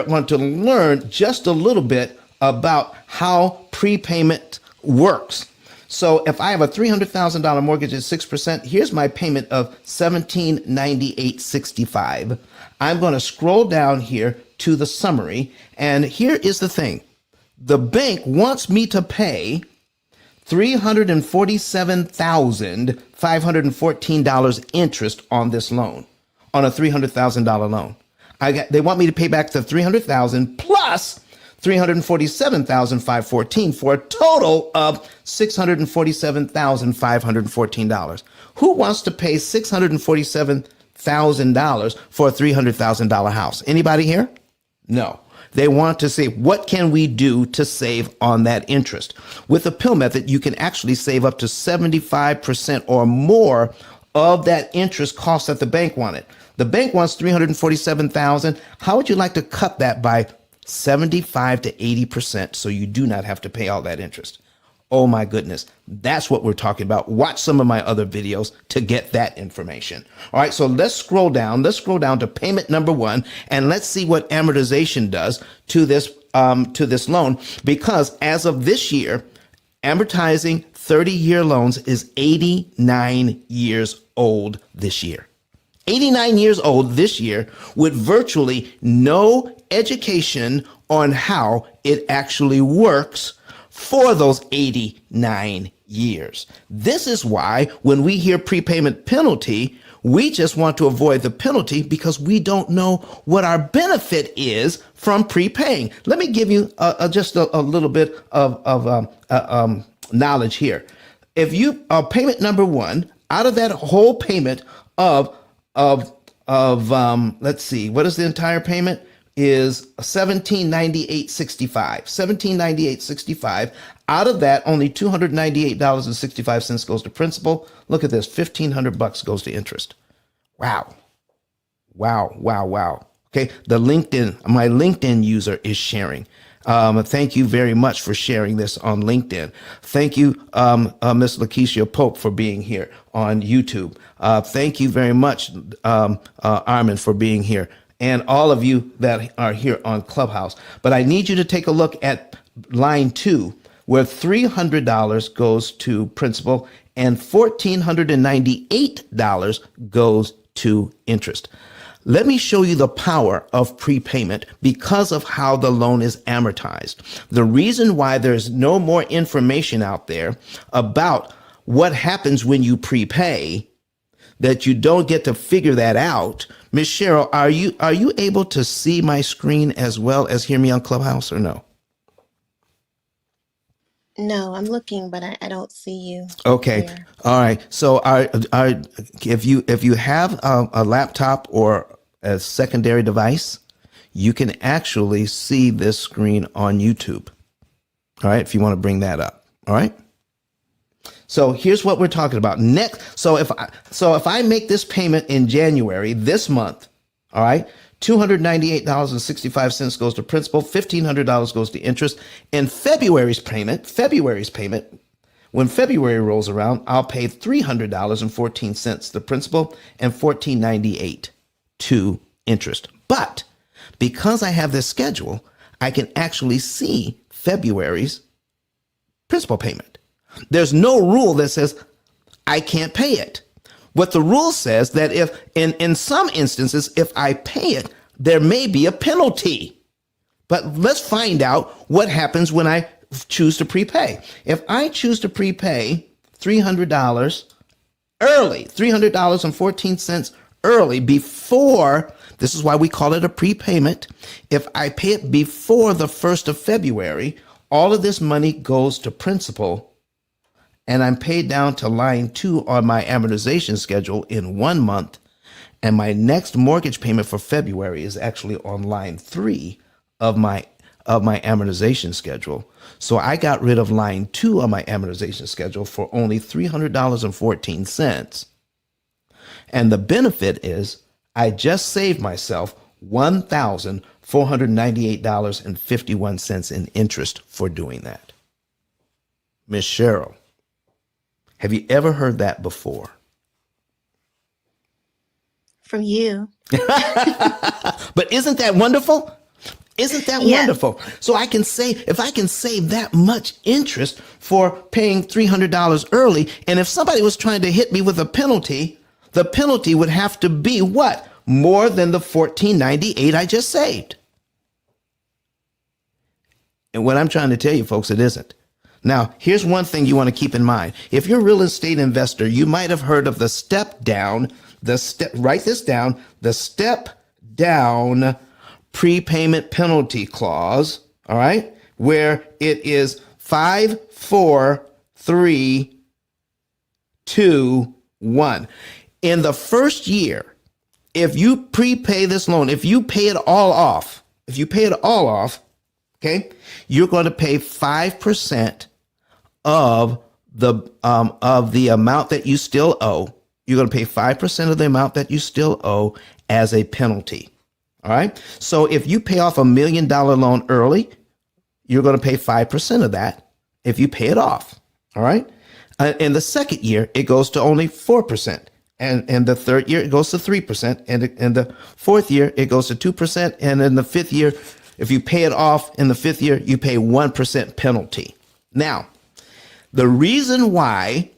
going to learn just a little bit about how prepayment works. So if I have a $300,000 mortgage at 6%, here's my payment of $1798.65. I'm going to scroll down here to the summary, and here is the thing. The bank wants me to pay $347,514 interest on this loan, on a $300,000 loan. They want me to pay back the $300,000 plus $347,514 for a total of $647,514. Who wants to pay $647,000 for a $300,000 house? Anybody here? No. They want to say, what can we do to save on that interest? With the P.I.L.L method, you can actually save up to 75% or more of that interest cost that the bank wanted. The bank wants $347,000. How would you like to cut that by 75 to 80% so you do not have to pay all that interest? Oh my goodness. That's what we're talking about. Watch some of my other videos to get that information. All right, so let's scroll down. Let's scroll down to payment number 1, and let's see what amortization does to this loan, because as of this year, amortizing 30-year loans is 89 years old this year. 89 years old this year with virtually no education on how it actually works for those 89 years. This is why when we hear prepayment penalty, we just want to avoid the penalty because we don't know what our benefit is from prepaying. Let me give you just a little bit of knowledge here. If you payment number 1, out of that whole payment of let's see, what is the entire payment? Is $1798.65. $1798.65. Out of that, only $298.65 goes to principal. Look at this, $1,500 goes to interest. Wow. Okay, my LinkedIn user is sharing. Thank you very much for sharing this on LinkedIn. Thank you, Miss Lakeisha Pope, for being here on YouTube. Thank you very much, Armin, for being here, and all of you that are here on Clubhouse. But I need you to take a look at line 2, where $300 goes to principal and $1,498 goes to interest. Let me show you the power of prepayment because of how the loan is amortized. The reason why there's no more information out there about what happens when you prepay, that you don't get to figure that out. Miss Cheryl, are you able to see my screen as well as hear me on Clubhouse, or no? No, I'm looking, but I don't see you. Okay. Here. All right. So if you have a laptop or a secondary device, you can actually see this screen on YouTube. All right. If you want to bring that up. All right. So here's what we're talking about next. So if I make this payment in January this month, all right, $298.65 goes to principal, $1,500 goes to interest. And February's payment, when February rolls around, I'll pay $300.14 to principal and $14.98 to interest. But because I have this schedule, I can actually see February's principal payment. There's no rule that says I can't pay it. What the rule says that if in some instances, if I pay it, there may be a penalty. But let's find out what happens when I choose to prepay. If I choose to prepay $300 early, $300.14 early before, this is why we call it a prepayment. If I pay it before the 1st of February, all of this money goes to principal, and I'm paid down to line 2 on my amortization schedule in 1 month. And my next mortgage payment for February is actually on line 3 of my amortization schedule. So I got rid of line 2 on my amortization schedule for only $300.14. And the benefit is I just saved myself $1,498.51 in interest for doing that. Miss Cheryl, have you ever heard that before? From you. But isn't that wonderful? Isn't that wonderful? So I can save, if I can save that much interest for paying $300 early, and if somebody was trying to hit me with a penalty, the penalty would have to be what? More than the $14.98 I just saved. And what I'm trying to tell you, folks, it isn't. Now, here's one thing you want to keep in mind. If you're a real estate investor, you might have heard of the step down, write this down, the step down prepayment penalty clause, all right, where it is 5, 4, 3, 2, 1. In the first year, if you prepay this loan, if you pay it all off, okay, you're going to pay 5% of the amount that you still owe. You're going to pay 5% of the amount that you still owe as a penalty. All right. So if you pay off $1 million loan early, you're going to pay 5% of that if you pay it off. All right. In the second year, it goes to only 4%. And in the third year, it goes to 3%. And in the fourth year, it goes to 2%. And in the fifth year, if you pay it off in the fifth year, you pay 1% penalty. Now, the reason why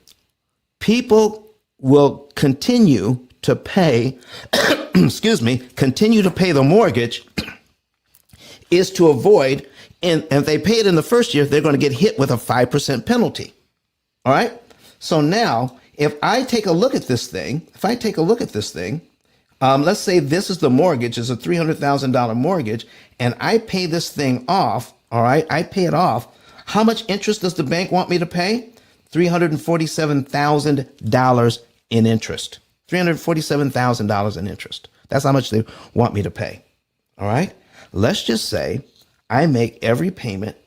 people will continue to pay, continue to pay the mortgage is to avoid, and if they pay it in the first year, they're going to get hit with a 5% penalty. All right. So now, if I take a look at this thing, let's say this is the mortgage, it's a $300,000 mortgage, and I pay this thing off. All right. I pay it off. How much interest does the bank want me to pay? $347,000 in interest. $347,000 in interest. That's how much they want me to pay. All right. Let's just say I make every payment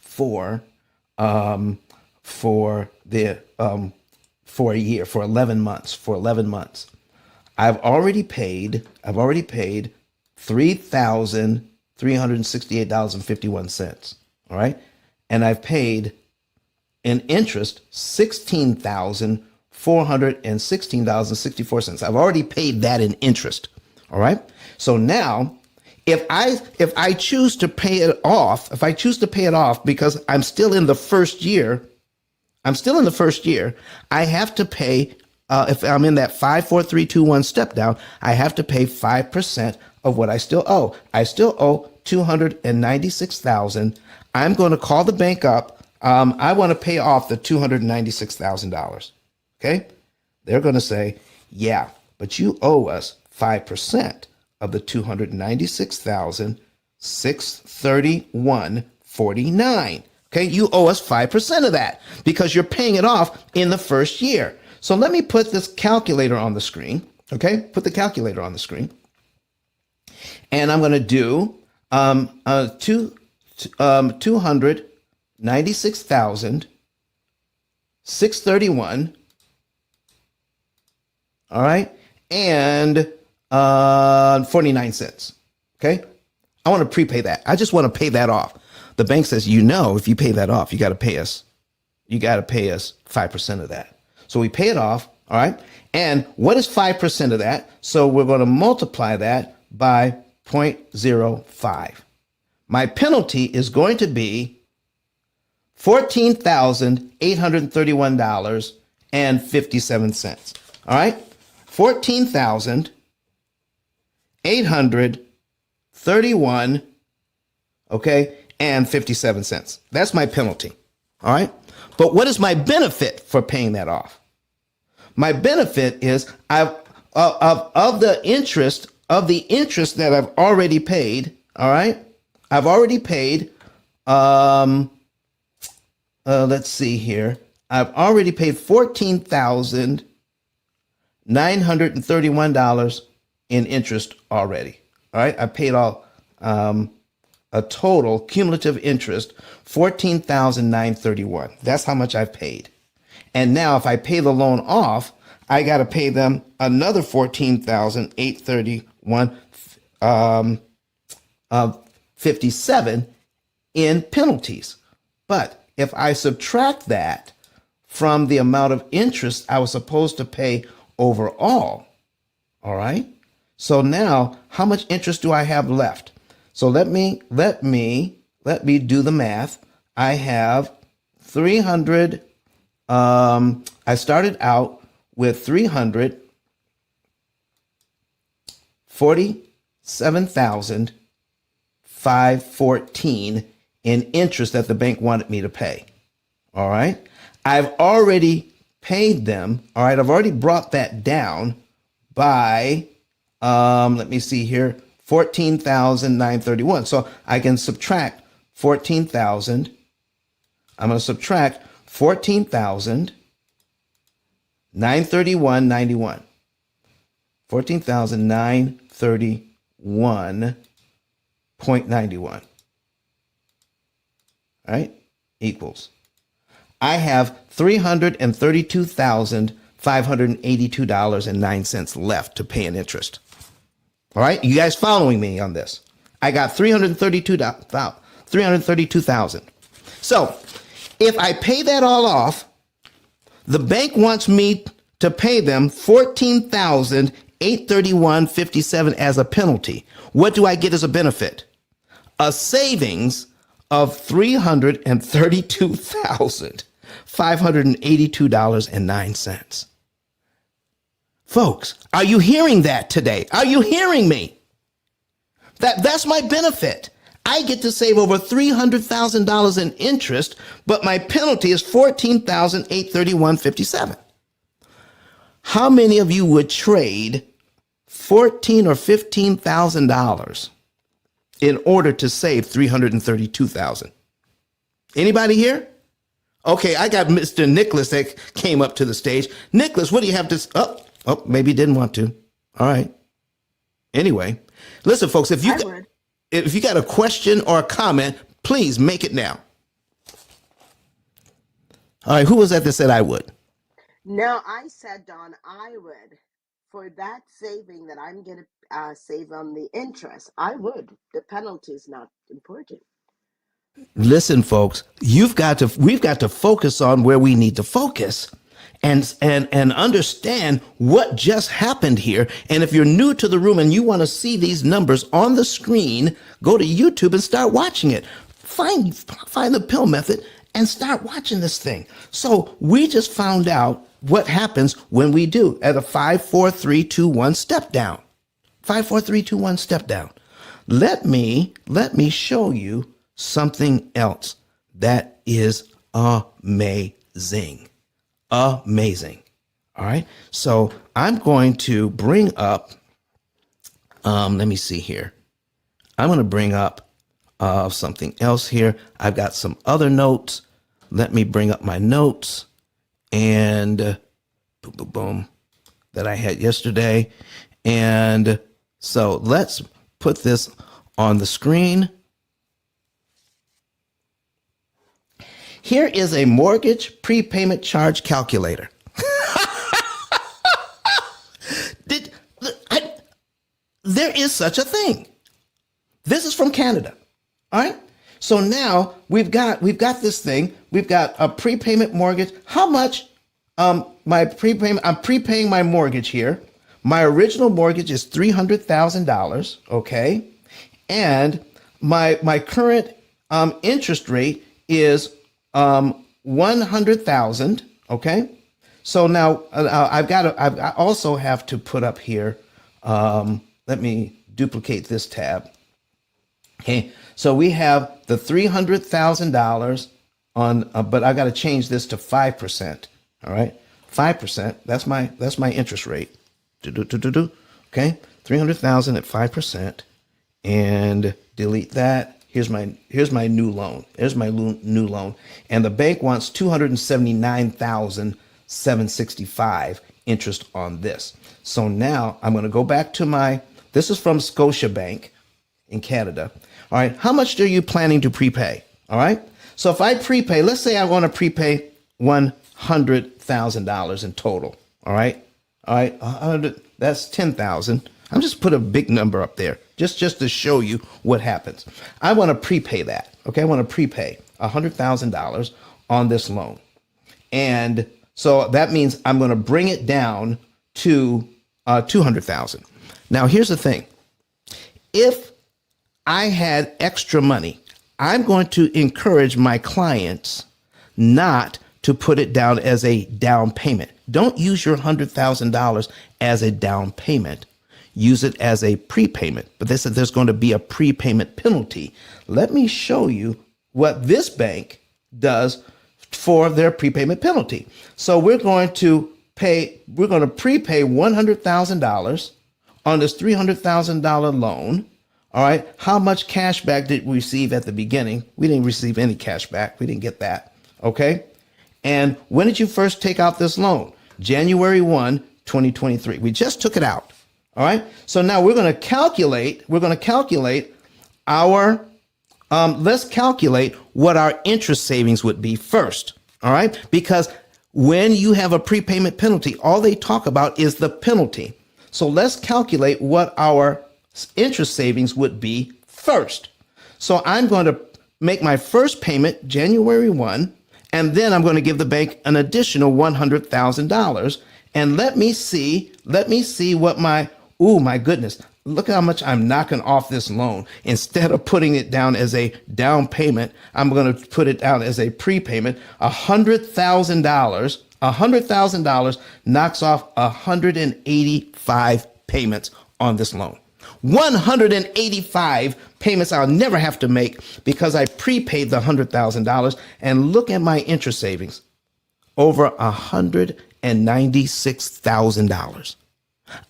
for a year, for 11 months. I've already paid $3,368.51. All right. And I've paid in interest $16,416.64. I've already paid that in interest. All right. So now if I choose to pay it off, because I'm still in the first year, I have to pay, if I'm in that 5, 4, 3, 2, 1 step down, I have to pay 5% of what I still owe. I still owe $296,000. I'm going to call the bank up. I want to pay off the $296,000. Okay. They're going to say, yeah, but you owe us 5% of the $296,631.49. Okay. You owe us 5% of that because you're paying it off in the first year. So let me put this calculator on the screen. Okay. Put the calculator on the screen. And I'm going to do, 296,631. All right. And 49 cents. Okay. I want to prepay that. I just want to pay that off. The bank says, if you pay that off, you got to pay us 5% of that. So we pay it off. All right. And what is 5% of that? So we're going to multiply that by 0.05. My penalty is going to be $14,831.57. All right. $14,831, okay, and 57 cents. That's my penalty. All right. But what is my benefit for paying that off? My benefit is of the interest that I've already paid. All right, I've already paid. Let's see here. I've already paid $14,931 in interest already. All right, I paid all a total cumulative interest $14,931. That's how much I've paid. And now if I pay the loan off, I got to pay them another $14,831 57 in penalties. But if I subtract that from the amount of interest I was supposed to pay overall, all right? So now how much interest do I have left? So let me do the math. I have 300 I started out with 347,514 in interest that the bank wanted me to pay. All right. I've already paid them. All right. I've already brought that down by, let me see here, 14,931. So I can subtract 14,000. I'm going to subtract 14,931.91. 14,931.91. All right, equals. I have $332,582.09 left to pay in interest. All right, you guys following me on this? I got 332,000. So if I pay that all off, the bank wants me to pay them $14,831.57 as a penalty. What do I get as a benefit? A savings of $332,582.09. Folks, are you hearing that today? Are you hearing me? That's my benefit. I get to save over $300,000 in interest, but my penalty is $14,831.57. How many of you would trade $14,000 or $15,000 in order to save $332,000? Anybody here? Okay, I got Mr. Nicholas that came up to the stage. Nicholas, what do you have to? Oh, maybe he didn't want to. All right. Anyway, listen, folks, if you got a question or a comment, please make it now. All right, who was that said I would? No, I said, Don, I would. For that saving that I'm going to save on the interest, I would. The penalty is not important. Listen, folks, we've got to focus on where we need to focus and understand what just happened here. And if you're new to the room and you want to see these numbers on the screen, go to YouTube and start watching it. Find the P.I.L.L method and start watching this thing. So we just found out what happens when we do at a 5, 4, 3, 2, 1 step down. 5, 4, 3, 2, 1 step down. Let me show you something else that is amazing. Amazing. All right. So I'm going to bring up, let me see here. I'm going to bring up something else here. I've got some other notes. Let me bring up my notes and boom, boom, boom, that I had yesterday. And so let's put this on the screen. Here is a mortgage prepayment charge calculator. There is such a thing. This is from Canada. All right. So now we've got this thing. We've got a prepayment mortgage. How much my prepayment? I'm prepaying my mortgage here. My original mortgage is $300,000. Okay. And my current interest rate is $100,000. Okay. So now I also have to put up here. Let me duplicate this tab. Okay. So we have the $300,000 on, but I got to change this to 5%. All right. 5%. That's my interest rate. Okay, 300,000 at 5%, and delete that. Here's my new loan. There's my new loan, and the bank wants 279,765 interest on this. So now I'm going to go back to my. This is from Scotiabank in Canada. All right, how much are you planning to prepay? All right, so if I prepay, let's say I want to prepay $100,000 in total. All right, 100. That's 10,000. I'm just put a big number up there just to show you what happens. I want to prepay that. Okay, I want to prepay $100,000 on this loan, and so that means I'm going to bring it down to 200,000. Now here's the thing: if I had extra money, I'm going to encourage my clients not to put it down as a down payment. Don't use your $100,000 as a down payment. Use it as a prepayment. But they said there's going to be a prepayment penalty. Let me show you what this bank does for their prepayment penalty. So we're going to prepay $100,000 on this $300,000 loan. All right. How much cash back did we receive at the beginning? We didn't receive any cash back. We didn't get that. Okay. And when did you first take out this loan? January 1, 2023. We just took it out. All right. So now we're going to calculate our, let's calculate what our interest savings would be first. All right. Because when you have a prepayment penalty, all they talk about is the penalty. So let's calculate what our interest savings would be first. So I'm going to make my first payment January 1, and then I'm going to give the bank an additional $100,000. And let me see what my goodness, look how much I'm knocking off this loan. Instead of putting it down as a down payment, I'm going to put it down as a prepayment. $100,000 knocks off 185 payments on this loan. 185 payments I'll never have to make because I prepaid the $100,000. And look at my interest savings, over $196,000.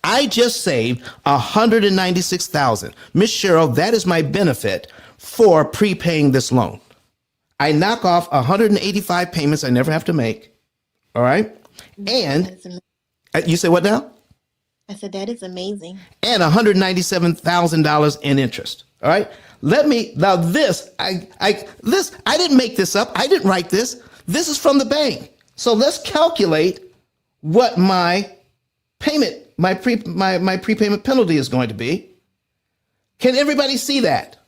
I just saved $196,000. Miss Cheryl, that is my benefit for prepaying this loan. I knock off 185 payments I never have to make. All right. And you say what now? I said, that is amazing. And $197,000 in interest. All right. I didn't make this up. I didn't write this. This is from the bank. So let's calculate what my payment, my prepayment penalty is going to be. Can everybody see that?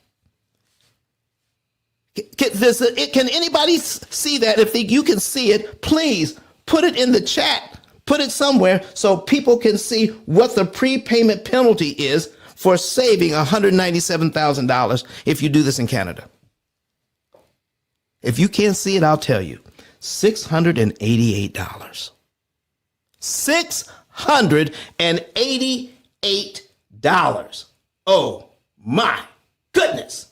Can anybody see that? If you can see it, please put it in the chat. Put it somewhere so people can see what the prepayment penalty is for saving $197,000 if you do this in Canada. If you can't see it, I'll tell you. $688. $688. Oh my goodness.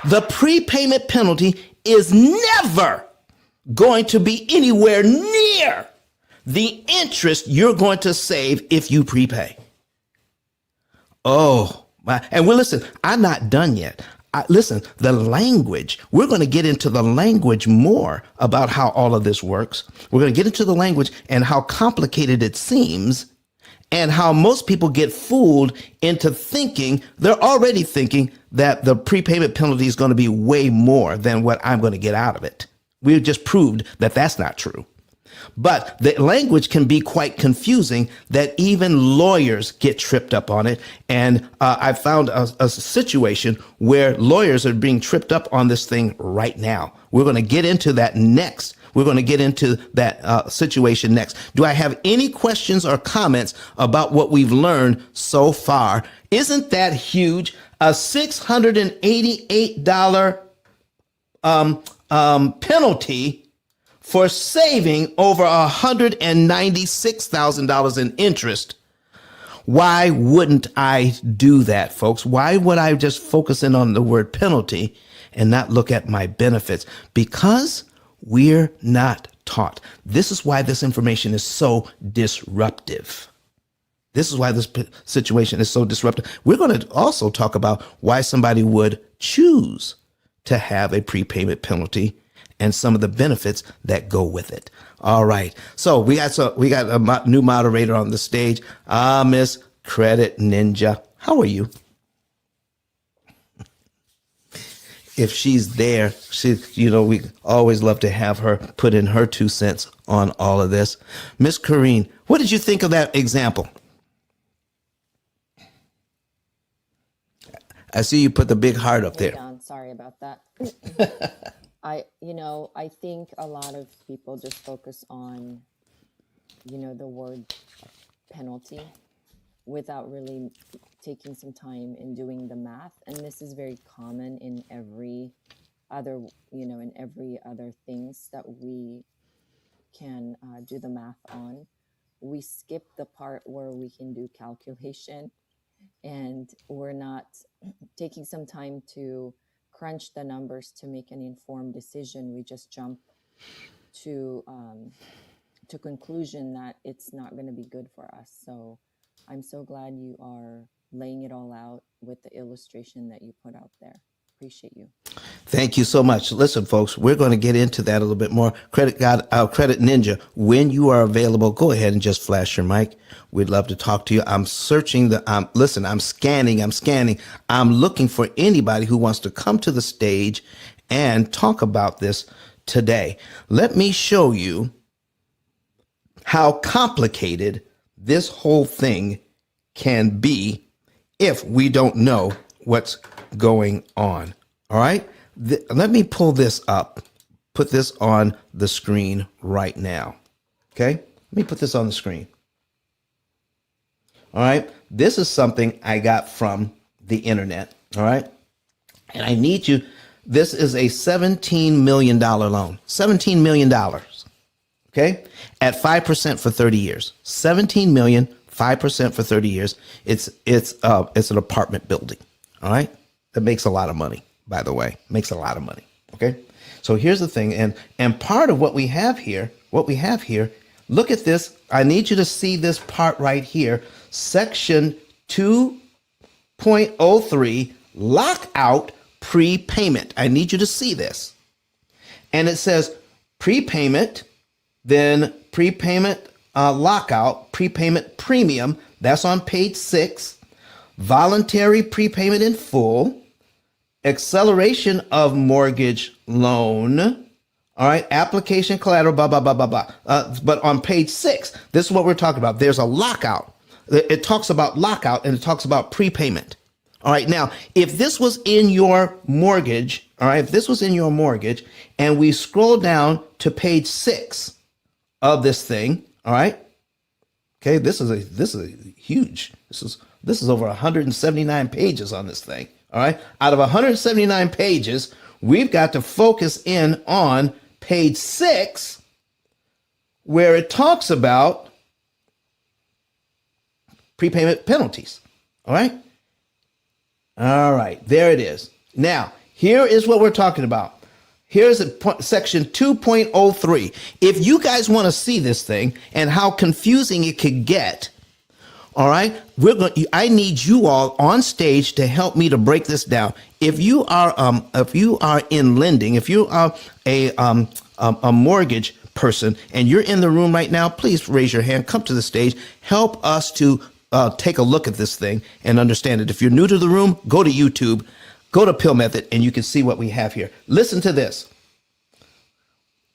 The prepayment penalty is never going to be anywhere near the interest you're going to save if you prepay. Oh, my. And well, listen, I'm not done yet. Listen, the language, we're going to get into the language more about how all of this works. We're going to get into the language and how complicated it seems and how most people get fooled into thinking, they're already thinking that the prepayment penalty is going to be way more than what I'm going to get out of it. We just proved that that's not true. But the language can be quite confusing that even lawyers get tripped up on it. And I found a situation where lawyers are being tripped up on this thing right now. We're going to get into that next. We're going to get into that situation next. Do I have any questions or comments about what we've learned so far? Isn't that huge? A $688 penalty for saving over $196,000 in interest. Why wouldn't I do that, folks? Why would I just focus in on the word penalty and not look at my benefits? Because we're not taught. This is why this information is so disruptive. This is why this situation is so disruptive. We're going to also talk about why somebody would choose to have a prepayment penalty and some of the benefits that go with it. All right. So we got a new moderator on the stage. Miss Credit Ninja. How are you? If she's there, we always love to have her put in her 2 cents on all of this. Miss Corrine, what did you think of that example? I see you put the big heart up there. Down. Sorry about that. I think a lot of people just focus on, the word penalty without really taking some time in doing the math. And this is very common in every other things that we can do the math on. We skip the part where we can do calculation, and we're not taking some time to crunch the numbers to make an informed decision. We just jump to conclusion that it's not going to be good for us. So I'm so glad you are laying it all out with the illustration that you put out there. Appreciate you. Thank you so much. Listen, folks, we're going to get into that a little bit more. Credit Ninja, when you are available, go ahead and just flash your mic. We'd love to talk to you. I'm searching I'm scanning. I'm looking for anybody who wants to come to the stage and talk about this today. Let me show you how complicated this whole thing can be if we don't know what's going on. All right. Let me pull this up, put this on the screen right now. Okay. Let me put this on the screen. All right. This is something I got from the internet. All right. And I need you. This is a $17 million loan, $17 million. Okay. At 5% for 30 years, 17 million, 5% for 30 years. It's an apartment building. All right. That makes a lot of money, by the way, makes a lot of money. Okay. So here's the thing. And part of what we have here, look at this. I need you to see this part right here. Section 2.03, lockout prepayment. I need you to see this. And it says prepayment, then prepayment lockout, prepayment premium. That's on page 6. Voluntary prepayment in full. Acceleration of mortgage loan. All right. Application collateral, blah, blah, blah, blah, blah. But on page 6, this is what we're talking about. There's a lockout. It talks about lockout and it talks about prepayment. All right. Now, if this was in your mortgage, all right, if this was in your mortgage and we scroll down to page 6 of this thing, all right. Okay. This is huge. This is over 179 pages on this thing. All right. Out of 179 pages, we've got to focus in on page 6, where it talks about prepayment penalties. All right. All right. There it is. Now, here is what we're talking about. Here's section 2.03. If you guys want to see this thing and how confusing it could get, all right, I need you all on stage to help me to break this down. If you are in lending, if you are a mortgage person and you're in the room right now, please raise your hand, come to the stage, help us to take a look at this thing and understand it. If you're new to the room, go to YouTube, go to P.I.L.L method, and you can see what we have here. Listen to this.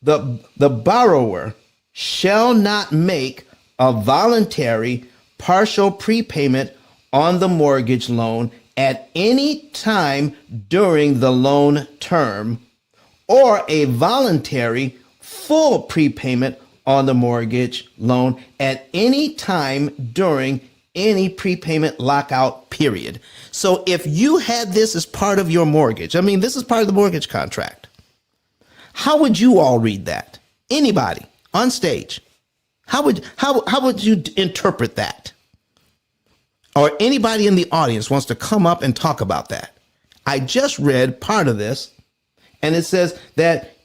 The borrower shall not make a voluntary partial prepayment on the mortgage loan at any time during the loan term, or a voluntary full prepayment on the mortgage loan at any time during any prepayment lockout period. So if you had this as part of your mortgage, I mean, this is part of the mortgage contract, how would you all read that? Anybody on stage? How would you interpret that? or anybody in the audience wants to come up and talk about that. I just read part of this, and it says that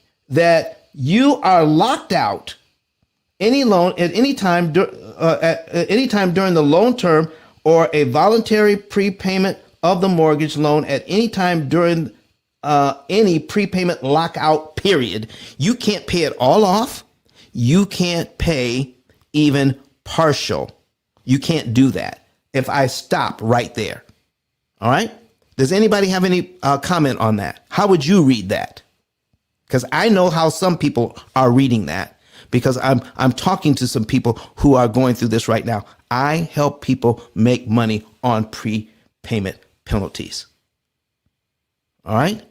you are locked out any loan at any time at any time during the loan term, or a voluntary prepayment of the mortgage loan at any time during any prepayment lockout period. You can't pay it all off. You can't pay even partial. You can't do that. If I stop right there. All right. Does anybody have any comment on that? How would you read that? Because I know how some people are reading that, because I'm talking to some people who are going through this right now. I help people make money on prepayment penalties. All right.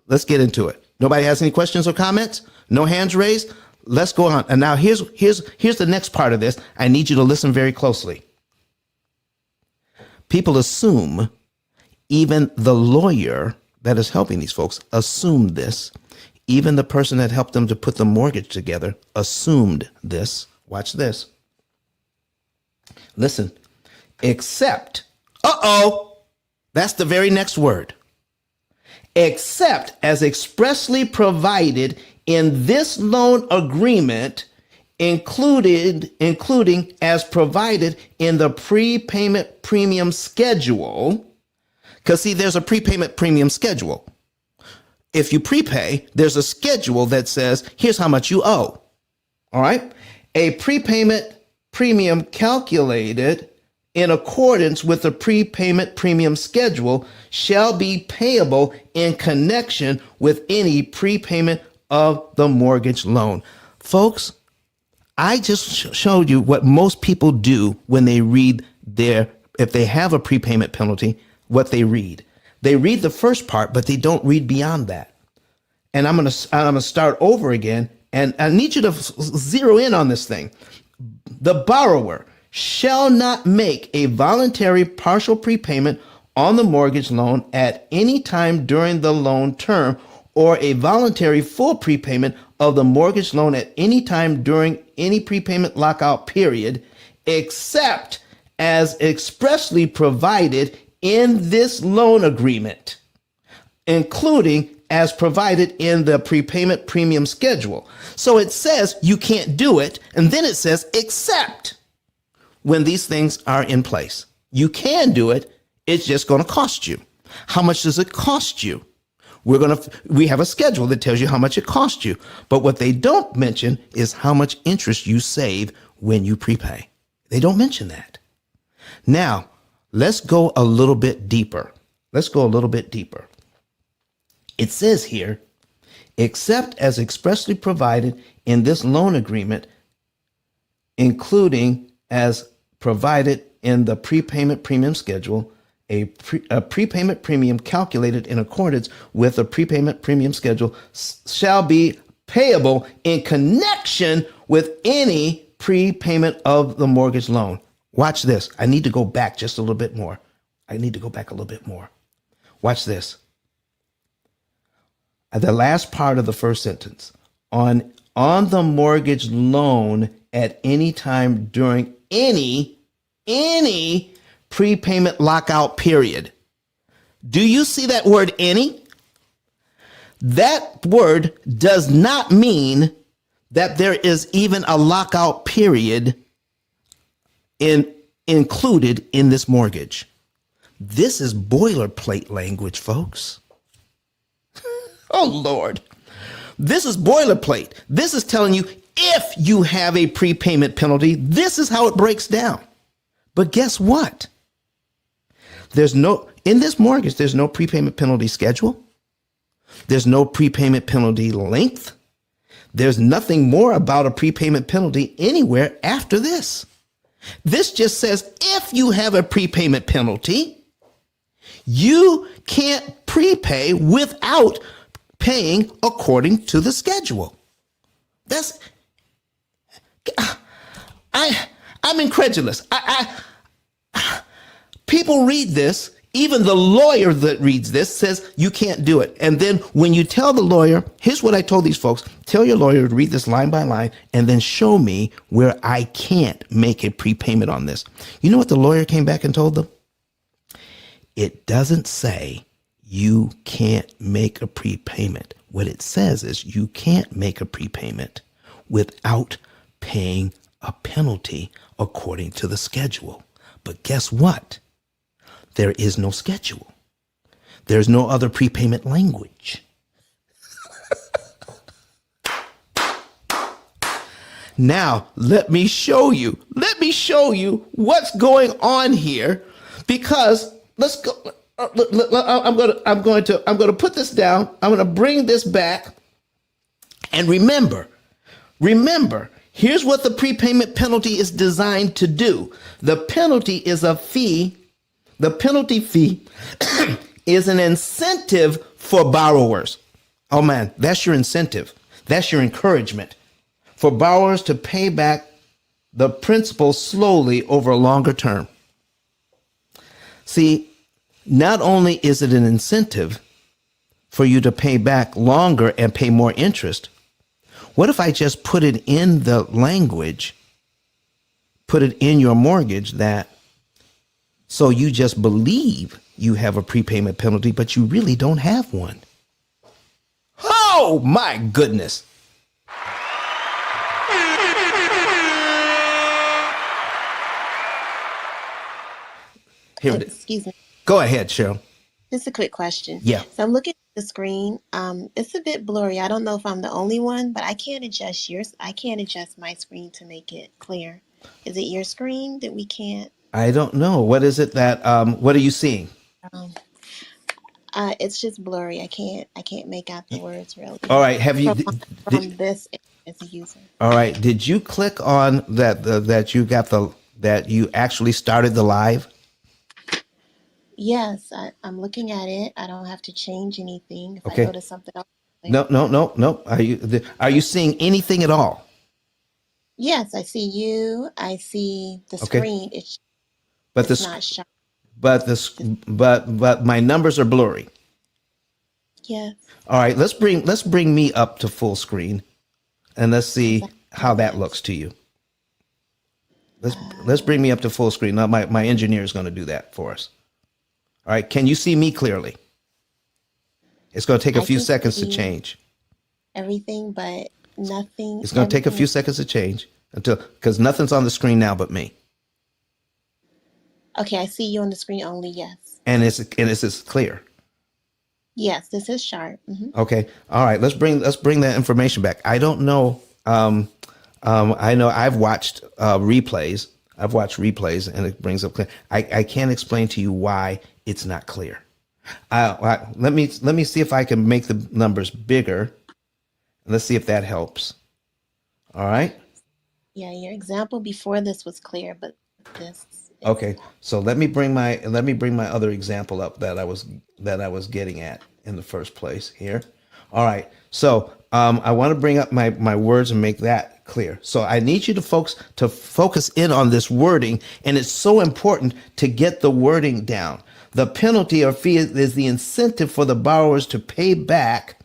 Let's get into it. Nobody has any questions or comments? No hands raised? Let's go on. And now here's the next part of this. I need you to listen very closely. People assume, even the lawyer that is helping these folks assumed this. Even the person that helped them to put the mortgage together assumed this. Watch this. Listen. Except, that's the very next word. Except as expressly provided in this loan agreement, including as provided in the prepayment premium schedule. Because see, there's a prepayment premium schedule. If you prepay, there's a schedule that says, here's how much you owe. All right. A prepayment premium calculated in accordance with the prepayment premium schedule shall be payable in connection with any prepayment of the mortgage loan. Folks, I just showed you what most people do when they read if they have a prepayment penalty, what they read. They read the first part, but they don't read beyond that. And I'm going to start over again. And I need you to zero in on this thing. The borrower shall not make a voluntary partial prepayment on the mortgage loan at any time during the loan term, or a voluntary full prepayment of the mortgage loan at any time during any prepayment lockout period, except as expressly provided in this loan agreement, including as provided in the prepayment premium schedule. So it says you can't do it, and then it says except when these things are in place. You can do it, it's just going to cost you. How much does it cost you? We have a schedule that tells you how much it costs you, but what they don't mention is how much interest you save when you prepay. They don't mention that. Now, let's go a little bit deeper. It says here, except as expressly provided in this loan agreement, including as provided in the prepayment premium schedule, a prepayment premium calculated in accordance with a prepayment premium schedule shall be payable in connection with any prepayment of the mortgage loan. Watch this. I need to go back just a little bit more. Watch this. The last part of the first sentence. On the mortgage loan at any time during any prepayment lockout period. Do you see that word any? That word does not mean that there is even a lockout period included in this mortgage. This is boilerplate language, folks. Oh, Lord. This is boilerplate. This is telling you if you have a prepayment penalty, this is how it breaks down. But guess what? In this mortgage, there's no prepayment penalty schedule. There's no prepayment penalty length. There's nothing more about a prepayment penalty anywhere after this. This just says if you have a prepayment penalty, you can't prepay without paying according to the schedule. I'm incredulous. People read this Even the lawyer that reads this says you can't do it. And then when you tell the lawyer, here's what I told these folks, tell your lawyer to read this line by line and then show me where I can't make a prepayment on this. You know what the lawyer came back and told them? It doesn't say you can't make a prepayment. What it says is you can't make a prepayment without paying a penalty according to the schedule. But guess what? There is no schedule. There's no other prepayment language. Now, let me show you. Let me show you what's going on here, because let's go. I'm going to put this down. I'm going to bring this back. And remember, here's what the prepayment penalty is designed to do. The penalty is a fee. The penalty fee is an incentive for borrowers. Oh man, that's your incentive. That's your encouragement for borrowers to pay back the principal slowly over a longer term. See, not only is it an incentive for you to pay back longer and pay more interest, what if I just put it in the language, put it in your mortgage that so you just believe you have a prepayment penalty, but you really don't have one? Oh my goodness. Here it is. Excuse me. Go ahead, Cheryl. Just a quick question. Yeah. So I'm looking at the screen. It's a bit blurry. I don't know if I'm the only one, but I can't adjust yours. I can't adjust my screen to make it clear. Is it your screen that we can't? I don't know. What is it that, what are you seeing? It's just blurry. I can't make out the words really. All right. Have you, from this as a user? all right. Did you click on that you actually started the live? Yes, I'm looking at it. I don't have to change anything. If Okay. I go to something else. No. Are you seeing anything at all? Yes, I see you. I see the Okay. screen. But It's not showing. but my numbers are blurry. Yes. All right. Let's bring me up to full screen, and let's see how that looks to you. Let's bring me up to full screen. Now my engineer is going to do that for us. All right. Can you see me clearly? It's going to take a I few can seconds to see change. everything, but nothing. It's going to take a everything few is- seconds to change because nothing's on the screen now but me. Okay, I see you on the screen only. Yes. And it's clear. Yes, this is sharp. Okay. All right. Let's bring that information back. I don't know. I know I've watched replays. And it brings up clear. I can't explain to you why it's not clear. Let me see if I can make the numbers bigger. Let's see if that helps. All right. Yeah, your example before this was clear, but this. Okay. So let me bring my other example up that I was getting at in the first place here. All right. So I want to bring up my words and make that clear. So I need you to focus in on this wording, and it's so important to get the wording down. The penalty or fee is the incentive for the borrowers to pay back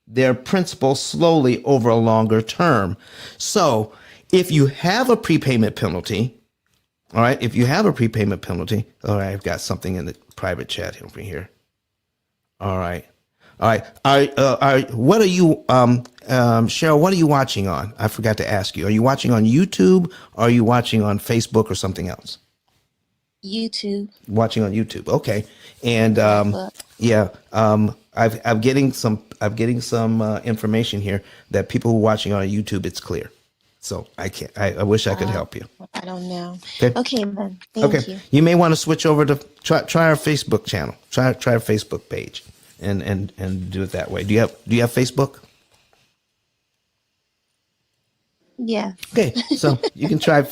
their principal slowly over a longer term. So if you have a prepayment penalty, all right, all right, I've got something in the private chat over here. All right. What are you, Cheryl, what are you watching on? I forgot to ask you. Are you watching on YouTube, or are you watching on Facebook or something else? YouTube. Watching on YouTube. Okay. And yeah, I'm getting some information here that people who are watching on YouTube, it's clear. So I wish I could help you. I don't know. Okay. Okay, then. Thank you. You may want to switch over to try our Facebook channel. Try our Facebook page and do it that way. Do you have Facebook? Yeah. Okay. So you can try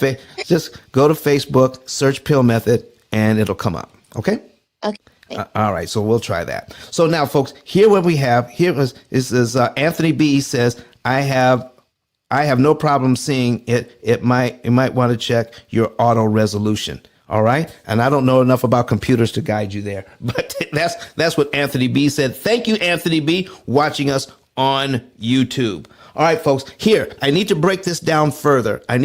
just go to Facebook, search P.I.L.L method, and it'll come up. Okay? Okay. All right, so we'll try that. So now, folks, here what we have here is Anthony B says, I have no problem seeing it. You might want to check your auto resolution. All right. And I don't know enough about computers to guide you there, but that's what Anthony B said. Thank you, Anthony B, watching us on YouTube. All right, folks, here, I need to break this down further. All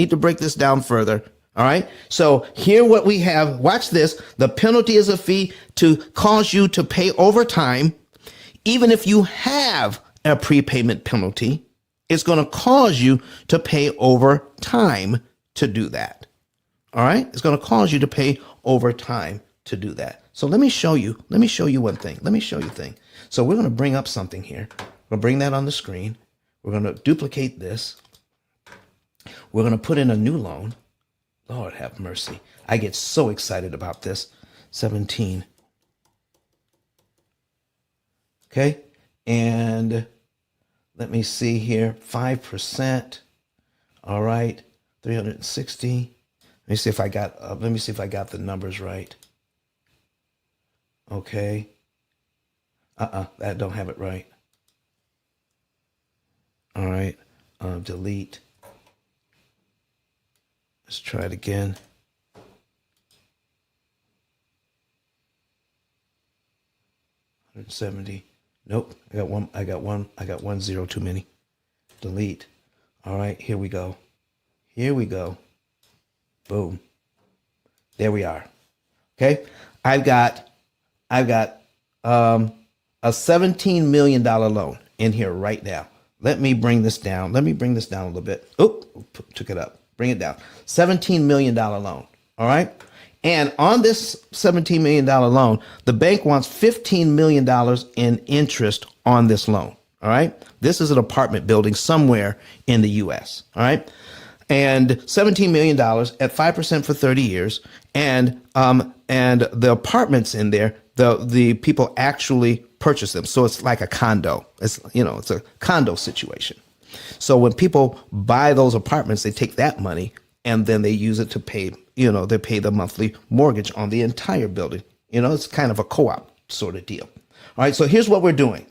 right. So here what we have, watch this. The penalty is a fee to cause you to pay over time. Even if you have a prepayment penalty, it's going to cause you to pay over time to do that. All right. It's going to cause you to pay over time to do that. So let me show you one thing. Let me show you a thing. So we're going to bring up something here. We'll bring that on the screen. We're going to duplicate this. We're going to put in a new loan. Lord have mercy. I get so excited about this. 17. Okay. And let me see here. 5%. All right. 360. Let me see if I got the numbers right. Okay. That don't have it right. All right. Delete. Let's try it again. 170. Nope. I got one zero too many. Delete. All right. Here we go. Boom. There we are. Okay. I've got a $17 million loan in here right now. Let me bring this down. A little bit. Oh, took it up. Bring it down. $17 million loan. All right. And on this $17 million loan, the bank wants $15 million in interest on this loan. All right. This is an apartment building somewhere in the U.S. All right. And $17 million at 5% for 30 years. And the apartments in there, the people actually purchase them. So it's like a condo. It's a condo situation. So when people buy those apartments, they take that money and then they use it to pay, they pay the monthly mortgage on the entire building. It's kind of a co-op sort of deal. All right. So here's what we're doing.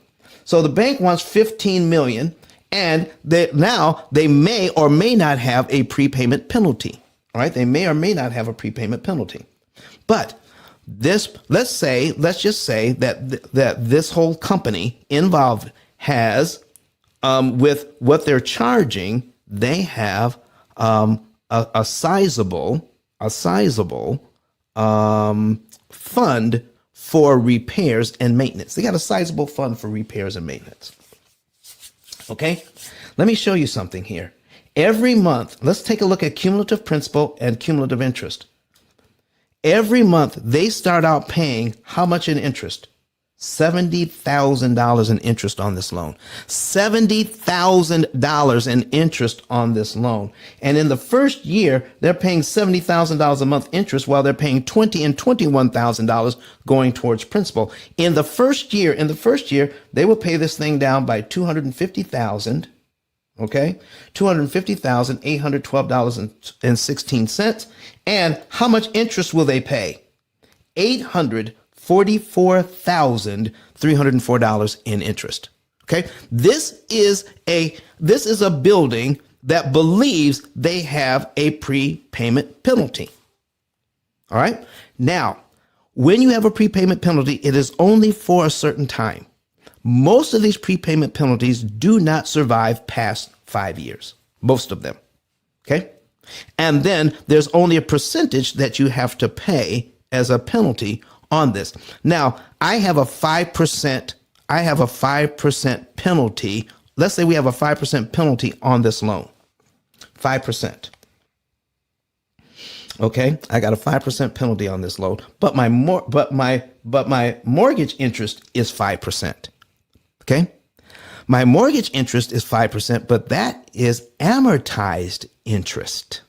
So the bank wants 15 million and now they may or may not have a prepayment penalty. All right. They may or may not have a prepayment penalty. But let's just say that this whole company involved has, with what they're charging, they have a sizable fund for repairs and maintenance. They got a sizable fund for repairs and maintenance. Okay, let me show you something here. Every month, let's take a look at cumulative principal and cumulative interest. Every month, they start out paying how much in interest? $70,000 in interest on this loan. $70,000 in interest on this loan. And in the first year, they're paying $70,000 a month interest while they're paying $20,000 and $21,000 going towards principal. In the first year, they will pay this thing down by $250,000. Okay, $250,812.16. And how much interest will they pay? $844,304 in interest. Okay, this is a building that believes they have a prepayment penalty. All right. Now, when you have a prepayment penalty, it is only for a certain time. Most of these prepayment penalties do not survive past 5 years. Most of them. Okay. And then there's only a percentage that you have to pay as a penalty on this. Now, I have a 5% penalty. Let's say we have a 5% penalty on this loan. 5%. Okay, I got a 5% penalty on this loan, but my mortgage interest is 5%. Okay? My mortgage interest is 5%, but that is amortized interest.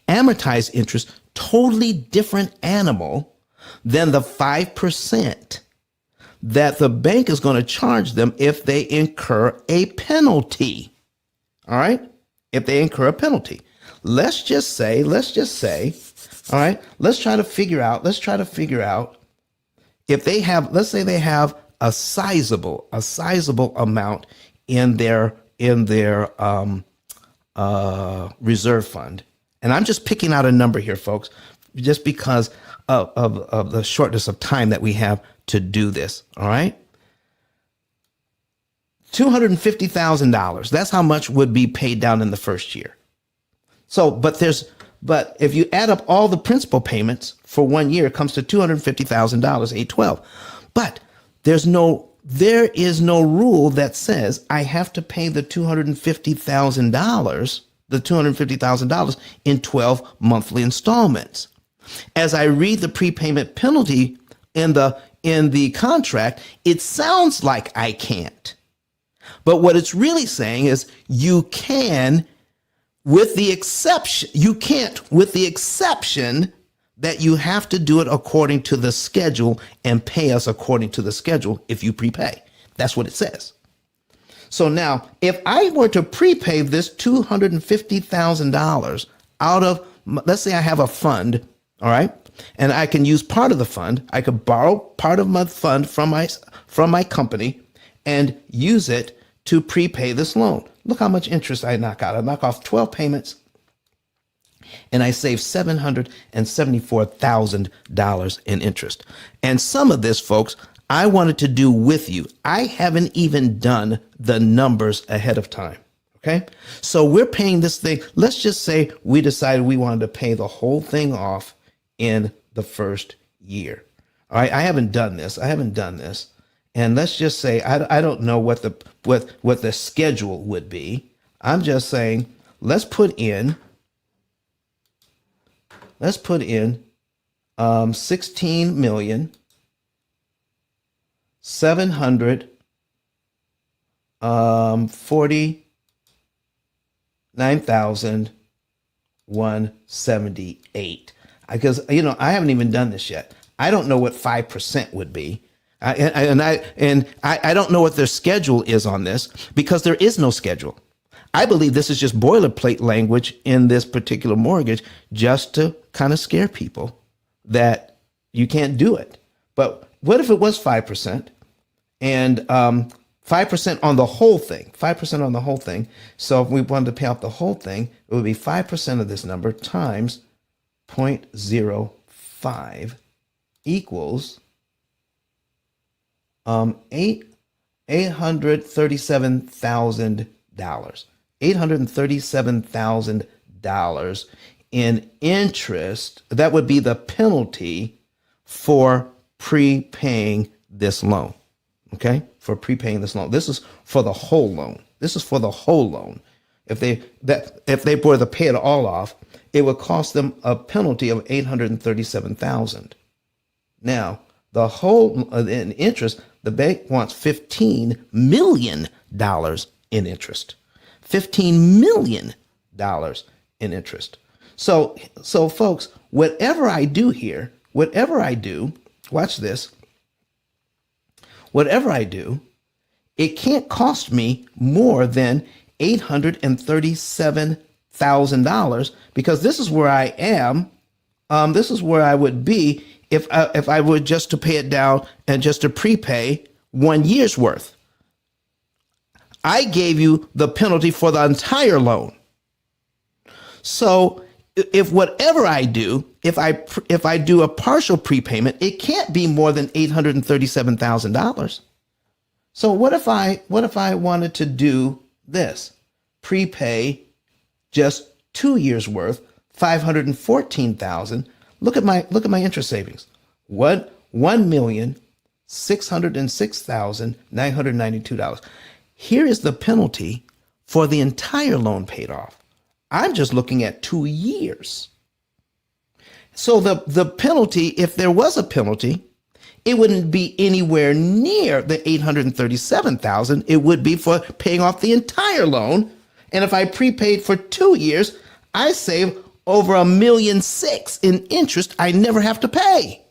Amortized interest, totally different animal than the 5% that the bank is going to charge them if they incur a penalty. All right? If they incur a penalty. Let's just say, all right, let's try to figure out if they have, let's say they have a sizable amount in their reserve fund. And I'm just picking out a number here, folks. because of the shortness of time that we have to do this. All right. $250,000. That's how much would be paid down in the first year. So, but if you add up all the principal payments for 1 year, it comes to $250,000, 812. But there is no rule that says I have to pay the $250,000 in 12 monthly installments. As I read the prepayment penalty in the contract, it sounds like I can't. But what it's really saying is you can, with the exception that you have to do it according to the schedule and pay us according to the schedule if you prepay. That's what it says. So now, if I were to prepay this $250,000 out of, let's say I have a fund, all right, and I can use part of the fund. I could borrow part of my fund from my company and use it to prepay this loan. Look how much interest I knock out. I knock off 12 payments and I save $774,000 in interest. And some of this, folks, I wanted to do with you. I haven't even done the numbers ahead of time. Okay. So we're paying this thing. Let's just say we decided we wanted to pay the whole thing off in the first year. All right. I haven't done this. And let's just say I don't know what the schedule would be. I'm just saying let's put in 16,749,178. Because I haven't even done this yet. I don't know what 5% would be. I don't know what their schedule is on this because there is no schedule. I believe this is just boilerplate language in this particular mortgage just to kind of scare people that you can't do it. But what if it was 5% and 5% on the whole thing? 5% on the whole thing. So if we wanted to pay out the whole thing, it would be 5% of this number times 0.05 equals $837,000. $837,000 in interest. That would be the penalty for prepaying this loan. Okay? For prepaying this loan. This is for the whole loan. If they were to pay it all off, it would cost them a penalty of $837,000. Now, the whole in interest, the bank wants $15 million in interest. $15 million in interest. So folks, whatever I do here, watch this. Whatever I do, it can't cost me more than $837,000 because this is where I am. This is where I would be if I were just to pay it down and just to prepay 1 year's worth. I gave you the penalty for the entire loan. So if whatever I do, if I do a partial prepayment, it can't be more than $837,000. So what if I wanted to do this? Prepay just 2 years worth, $514,000. Look at my interest savings. $1,606,992. Here is the penalty for the entire loan paid off. I'm just looking at 2 years. So the penalty, if there was a penalty, it wouldn't be anywhere near the $837,000. It would be for paying off the entire loan. And if I prepaid for 2 years, I save over $1.6 million in interest I never have to pay.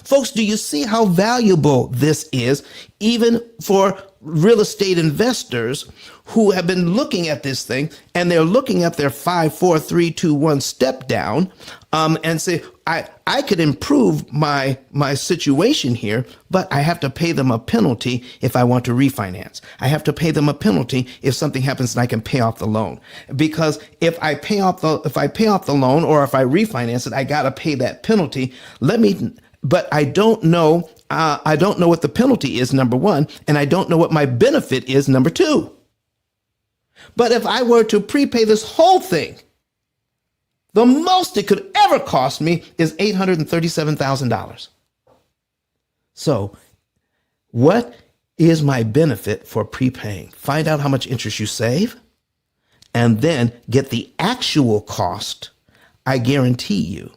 Folks, do you see how valuable this is, even for real estate investors who have been looking at this thing and they're looking at their 5, 4, 3, 2, 1 step down and say, I could improve my situation here, but I have to pay them a penalty if I want to refinance. I have to pay them a penalty if something happens and I can pay off the loan. Because if I pay off the loan or if I refinance it, I got to pay that penalty. But I don't know. I don't know what the penalty is, number one, and I don't know what my benefit is, number two. But if I were to prepay this whole thing, the most it could ever cost me is $837,000. So what is my benefit for prepaying? Find out how much interest you save and then get the actual cost. I guarantee you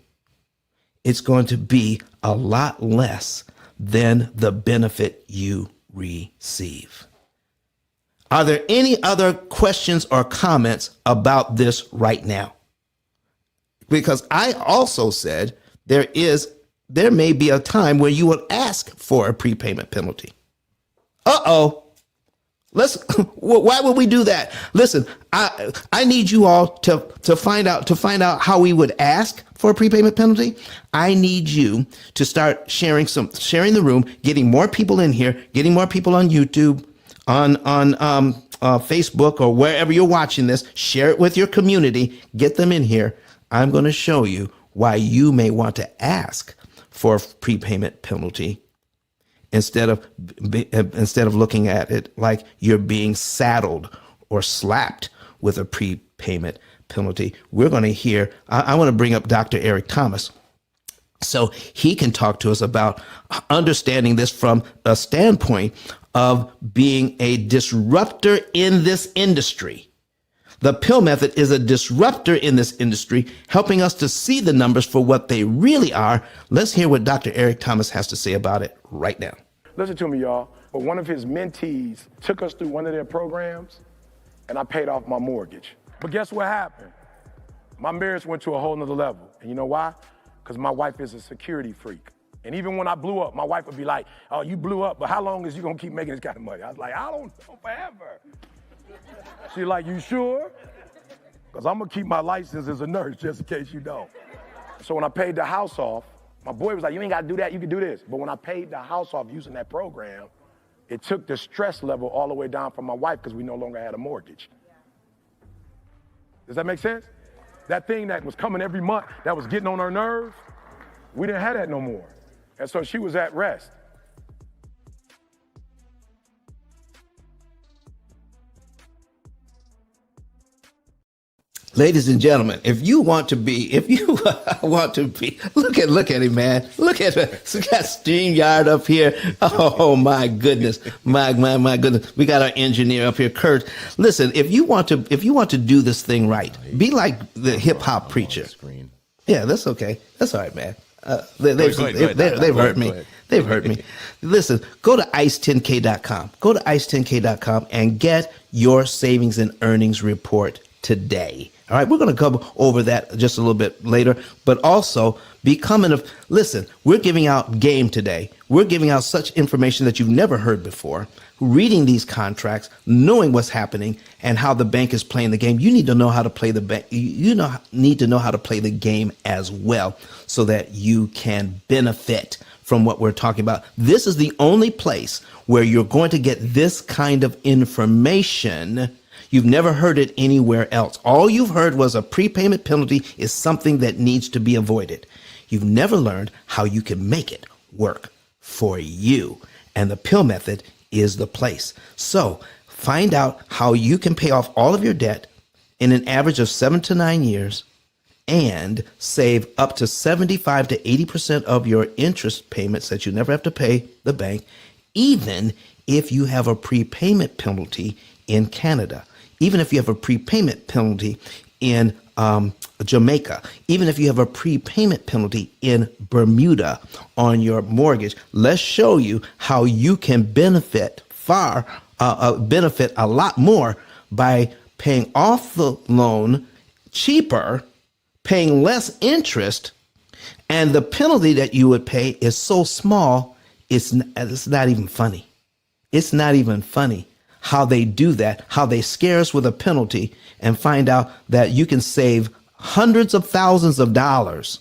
it's going to be a lot less than the benefit you receive. Are there any other questions or comments about this right now? Because I also said there may be a time where you will ask for a prepayment penalty. Why would we do that? Listen, I need you all to find out how we would ask for a prepayment penalty. I need you to start sharing the room, getting more people in here, getting more people on YouTube, on Facebook or wherever you're watching this. Share it with your community. Get them in here. I'm going to show you why you may want to ask for a prepayment penalty instead of looking at it like you're being saddled or slapped with a prepayment penalty. We're going to hear, I want to bring up Dr. Eric Thomas so he can talk to us about understanding this from a standpoint of being a disruptor in this industry. The P.I.L.L method is a disruptor in this industry, helping us to see the numbers for what they really are. Let's hear what Dr. Eric Thomas has to say about it right now. Listen to me, y'all. But one of his mentees took us through one of their programs, and I paid off my mortgage. But guess what happened? My marriage went to a whole nother level. And you know why? Because my wife is a security freak. And even when I blew up, my wife would be like, oh, you blew up, but how long is you going to keep making this kind of money? I was like, I don't know, forever. She's like, you sure? Because I'm going to keep my license as a nurse just in case you don't. So when I paid the house off, my boy was like, you ain't got to do that, you can do this. But when I paid the house off using that program, it took the stress level all the way down for my wife because we no longer had a mortgage. Does that make sense? That thing that was coming every month, that was getting on her nerves, we didn't have that no more. And so she was at rest. Ladies and gentlemen, if you want to be, look at him, man. Look at it. We got StreamYard up here. Oh my goodness. My goodness. We got our engineer up here, Kurt. Listen, if you want to do this thing right, be like the hip hop preacher. Yeah, that's okay. That's all right, man. They've hurt me. They've hurt me. Listen, go to ice10k.com. Go to ice10k.com and get your savings and earnings report today. All right, we're going to come over that just a little bit later, but also listen, we're giving out game today. We're giving out such information that you've never heard before. Reading these contracts, knowing what's happening and how the bank is playing the game. You need to know how to play the bank. Need to know how to play the game as well so that you can benefit from what we're talking about. This is the only place where you're going to get this kind of information. You've never heard it anywhere else. All you've heard was a prepayment penalty is something that needs to be avoided. You've never learned how you can make it work for you. And the P.I.L.L method is the place. So find out how you can pay off all of your debt in an average of 7 to 9 years and save up to 75 to 80% of your interest payments that you never have to pay the bank, even if you have a prepayment penalty in Canada. Even if you have a prepayment penalty in Jamaica, even if you have a prepayment penalty in Bermuda on your mortgage, let's show you how you can benefit a lot more by paying off the loan cheaper, paying less interest, and the penalty that you would pay is so small, it's not even funny. It's not even funny how they do that, how they scare us with a penalty and find out that you can save hundreds of thousands of dollars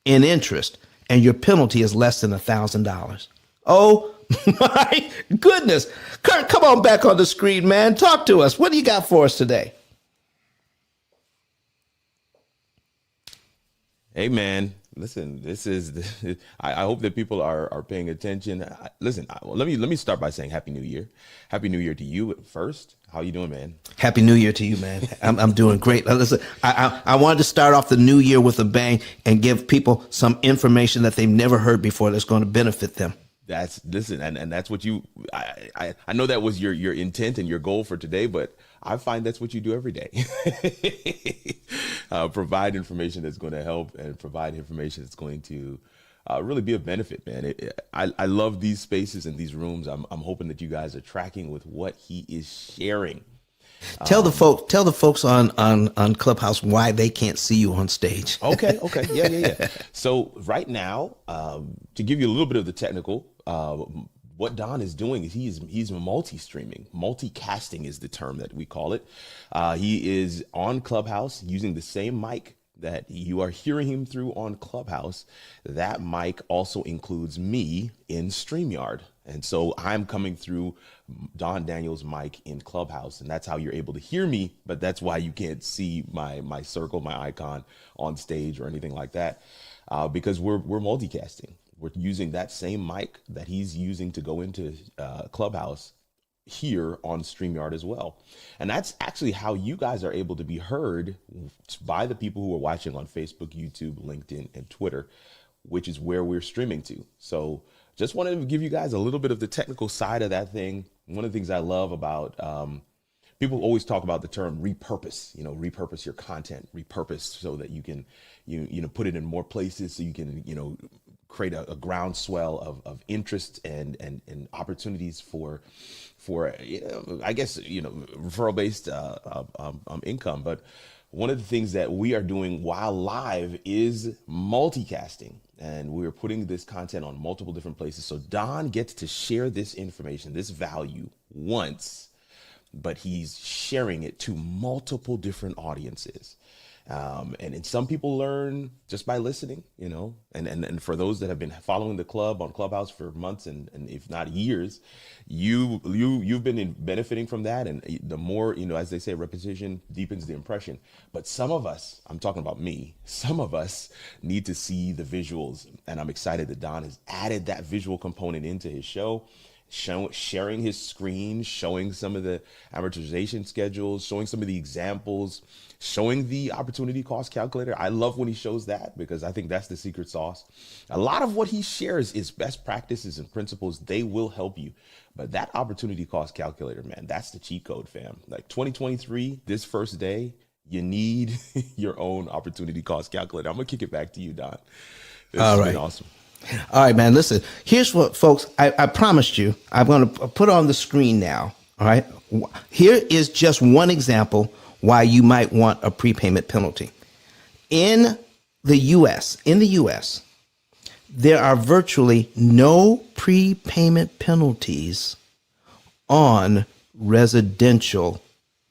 in interest and your penalty is less than $1,000. Oh my goodness. Kurt, come on back on the screen, man. Talk to us. What do you got for us today? Hey man, listen. I hope that people are paying attention. Listen, let me start by saying Happy New Year. Happy New Year to you first. How you doing, man? Happy New Year to you, man. I'm doing great. Listen, I wanted to start off the new year with a bang and give people some information that they've never heard before that's going to benefit them. And that's what I know that was your intent and your goal for today, but I find that's what you do every day. Provide information that's going to help and provide information that's going to really be a benefit, man. I love these spaces and these rooms. I'm hoping that you guys are tracking with what he is sharing. Tell the folks on Clubhouse why they can't see you on stage. Okay. Yeah. So right now, to give you a little bit of the technical, what Don is doing is he's multi-streaming. Multicasting is the term that we call it. He is on Clubhouse using the same mic that you are hearing him through on Clubhouse. That mic also includes me in StreamYard. And so I'm coming through Don Daniels' mic in Clubhouse, and that's how you're able to hear me, but that's why you can't see my circle, my icon on stage or anything like that, because we're multicasting. We're using that same mic that he's using to go into Clubhouse here on StreamYard as well. And that's actually how you guys are able to be heard by the people who are watching on Facebook, YouTube, LinkedIn, and Twitter, which is where we're streaming to. So just wanted to give you guys a little bit of the technical side of that thing. One of the things I love about people always talk about the term repurpose, repurpose your content, repurpose so that you can, put it in more places so you can, create a groundswell of interest and opportunities for I guess, referral based income. But one of the things that we are doing while live is multicasting. And we're putting this content on multiple different places. So Don gets to share this information, this value once, but he's sharing it to multiple different audiences. And some people learn just by listening, and for those that have been following the club on Clubhouse for months and if not years, you've been benefiting from that. And the more, as they say, repetition deepens the impression. But some of us, I'm talking about me, some of us need to see the visuals. And I'm excited that Don has added that visual component into his show. Sharing his screen, showing some of the amortization schedules, showing some of the examples, showing the opportunity cost calculator. I love when he shows that because I think that's the secret sauce. A lot of what he shares is best practices and principles. They will help you. But that opportunity cost calculator, man, that's the cheat code, fam. Like 2023, this first day, you need your own opportunity cost calculator. I'm going to kick it back to you, Don. This has been awesome. All right, man. Listen, here's what, folks, I promised you, I'm going to put on the screen now. All right. Here is just one example why you might want a prepayment penalty. In the U.S., there are virtually no prepayment penalties on residential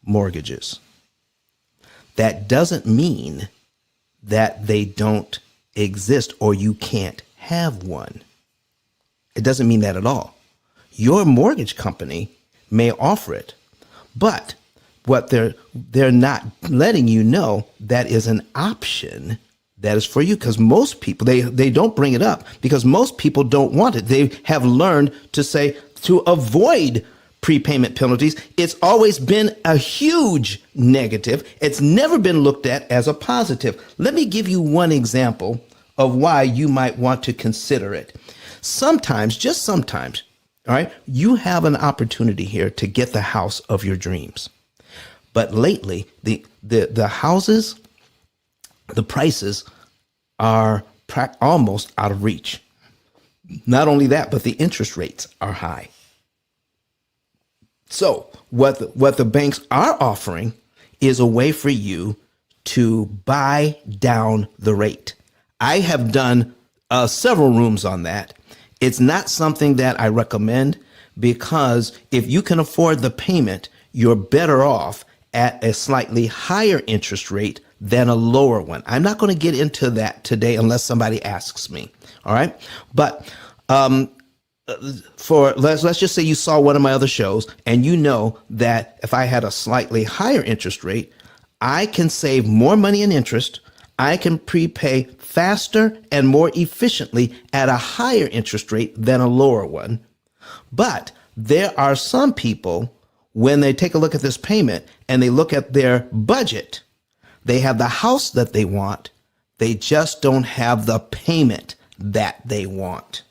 mortgages. That doesn't mean that they don't exist or you can't have one. It doesn't mean that at all. Your mortgage company may offer it, but what they're not letting you know that is an option that is for you, because most people, they don't bring it up because most people don't want it. They have learned to say to avoid prepayment penalties. It's always been a huge negative. It's never been looked at as a positive. Let me give you one example of why you might want to consider it. Sometimes, just sometimes, all right, you have an opportunity here to get the house of your dreams. But lately, the houses, the prices are almost out of reach. Not only that, but the interest rates are high. So what the banks are offering is a way for you to buy down the rate. I have done several rooms on that. It's not something that I recommend because if you can afford the payment, you're better off at a slightly higher interest rate than a lower one. I'm not going to get into that today unless somebody asks me. All right. But let's just say you saw one of my other shows and you know that if I had a slightly higher interest rate, I can save more money in interest. I can prepay faster and more efficiently at a higher interest rate than a lower one. But there are some people, when they take a look at this payment and they look at their budget, they have the house that they want. They just don't have the payment that they want.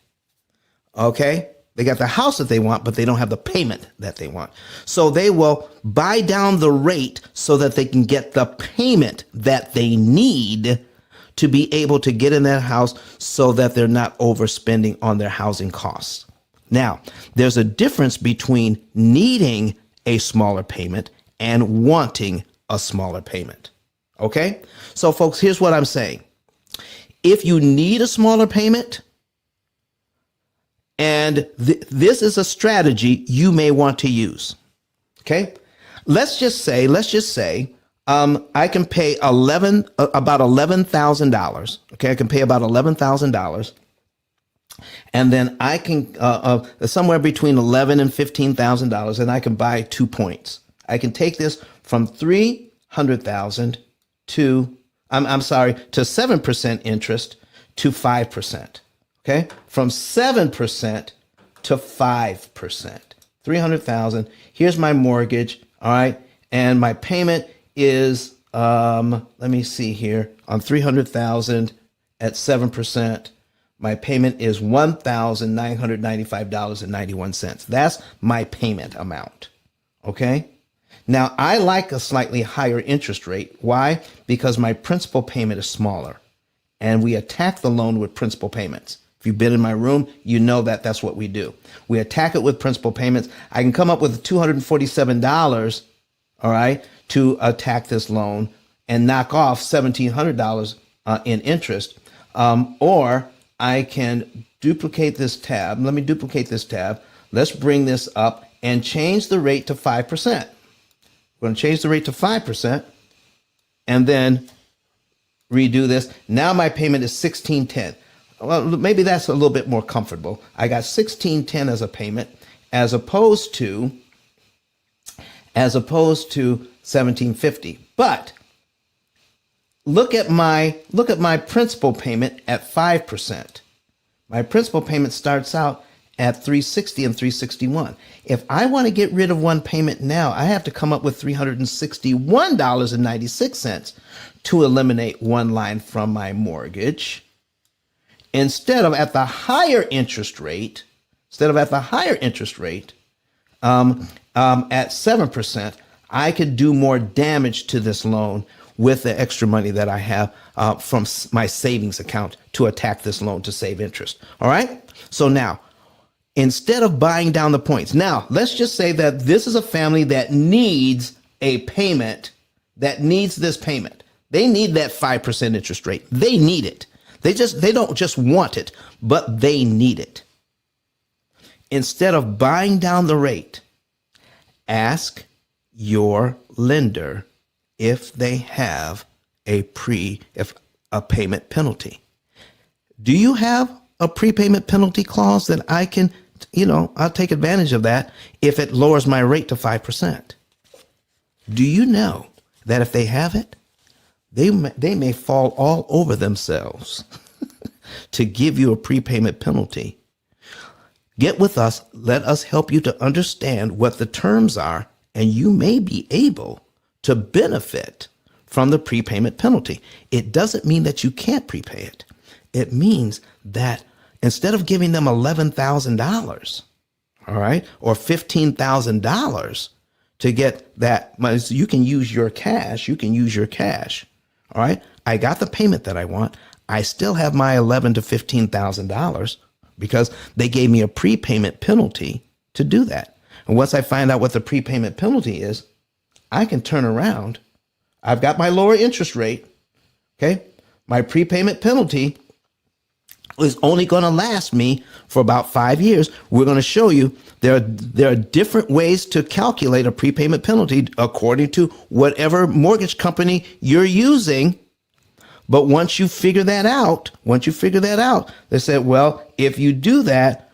Okay? They got the house that they want, but they don't have the payment that they want. So they will buy down the rate so that they can get the payment that they need to be able to get in that house so that they're not overspending on their housing costs. Now, there's a difference between needing a smaller payment and wanting a smaller payment. Okay? So folks, here's what I'm saying. If you need a smaller payment, and this is a strategy you may want to use. Okay, let's just say I can pay about $11,000. Okay, I can pay about $11,000, and then I can somewhere between $11,000 and $15,000, and I can buy 2 points. I can take this from $300,000 to 7% interest to 5%. Okay, from 7% to 5%, 300,000. Here's my mortgage. All right, and my payment is let me see here, on 300,000 at 7%. My payment is $1,995.91. That's my payment amount. Okay. Now I like a slightly higher interest rate. Why? Because my principal payment is smaller, and we attack the loan with principal payments. If you've been in my room, you know that that's what we do. We attack it with principal payments. I can come up with $247, all right, to attack this loan and knock off $1,700 in interest. Or I can duplicate this tab. Let me duplicate this tab. Let's bring this up and change the rate to 5%. We're going to change the rate to 5% and then redo this. Now my payment is $1,610. Well, maybe that's a little bit more comfortable. I got $1,610 as a payment, as opposed to $1,750. But look at my principal payment at 5%. My principal payment starts out at $360 and $361. If I want to get rid of one payment now, I have to come up with $361.96 to eliminate one line from my mortgage. Instead of at the higher interest rate, at 7%, I could do more damage to this loan with the extra money that I have from my savings account to attack this loan to save interest. All right. So now, instead of buying down the points, now let's just say that this is a family that needs a payment, that needs this payment. They need that 5% interest rate. They need it. They don't just want it, but they need it. Instead of buying down the rate, ask your lender if they have a payment penalty. Do you have a prepayment penalty clause that I can, I'll take advantage of that if it lowers my rate to 5%? Do you know that if they have it, they may fall all over themselves to give you a prepayment penalty? Get with us. Let us help you to understand what the terms are, and you may be able to benefit from the prepayment penalty. It doesn't mean that you can't prepay it. It means that instead of giving them $11,000, all right, or $15,000 to get that money, so you can use your cash. All right, I got the payment that I want. I still have my $11,000 to $15,000 because they gave me a prepayment penalty to do that. And once I find out what the prepayment penalty is, I can turn around. I've got my lower interest rate. Okay, my prepayment penalty. is only going to last me for about 5 years. We're going to show you there are different ways to calculate a prepayment penalty according to whatever mortgage company you're using. But once you figure that out, they said, well, if you do that,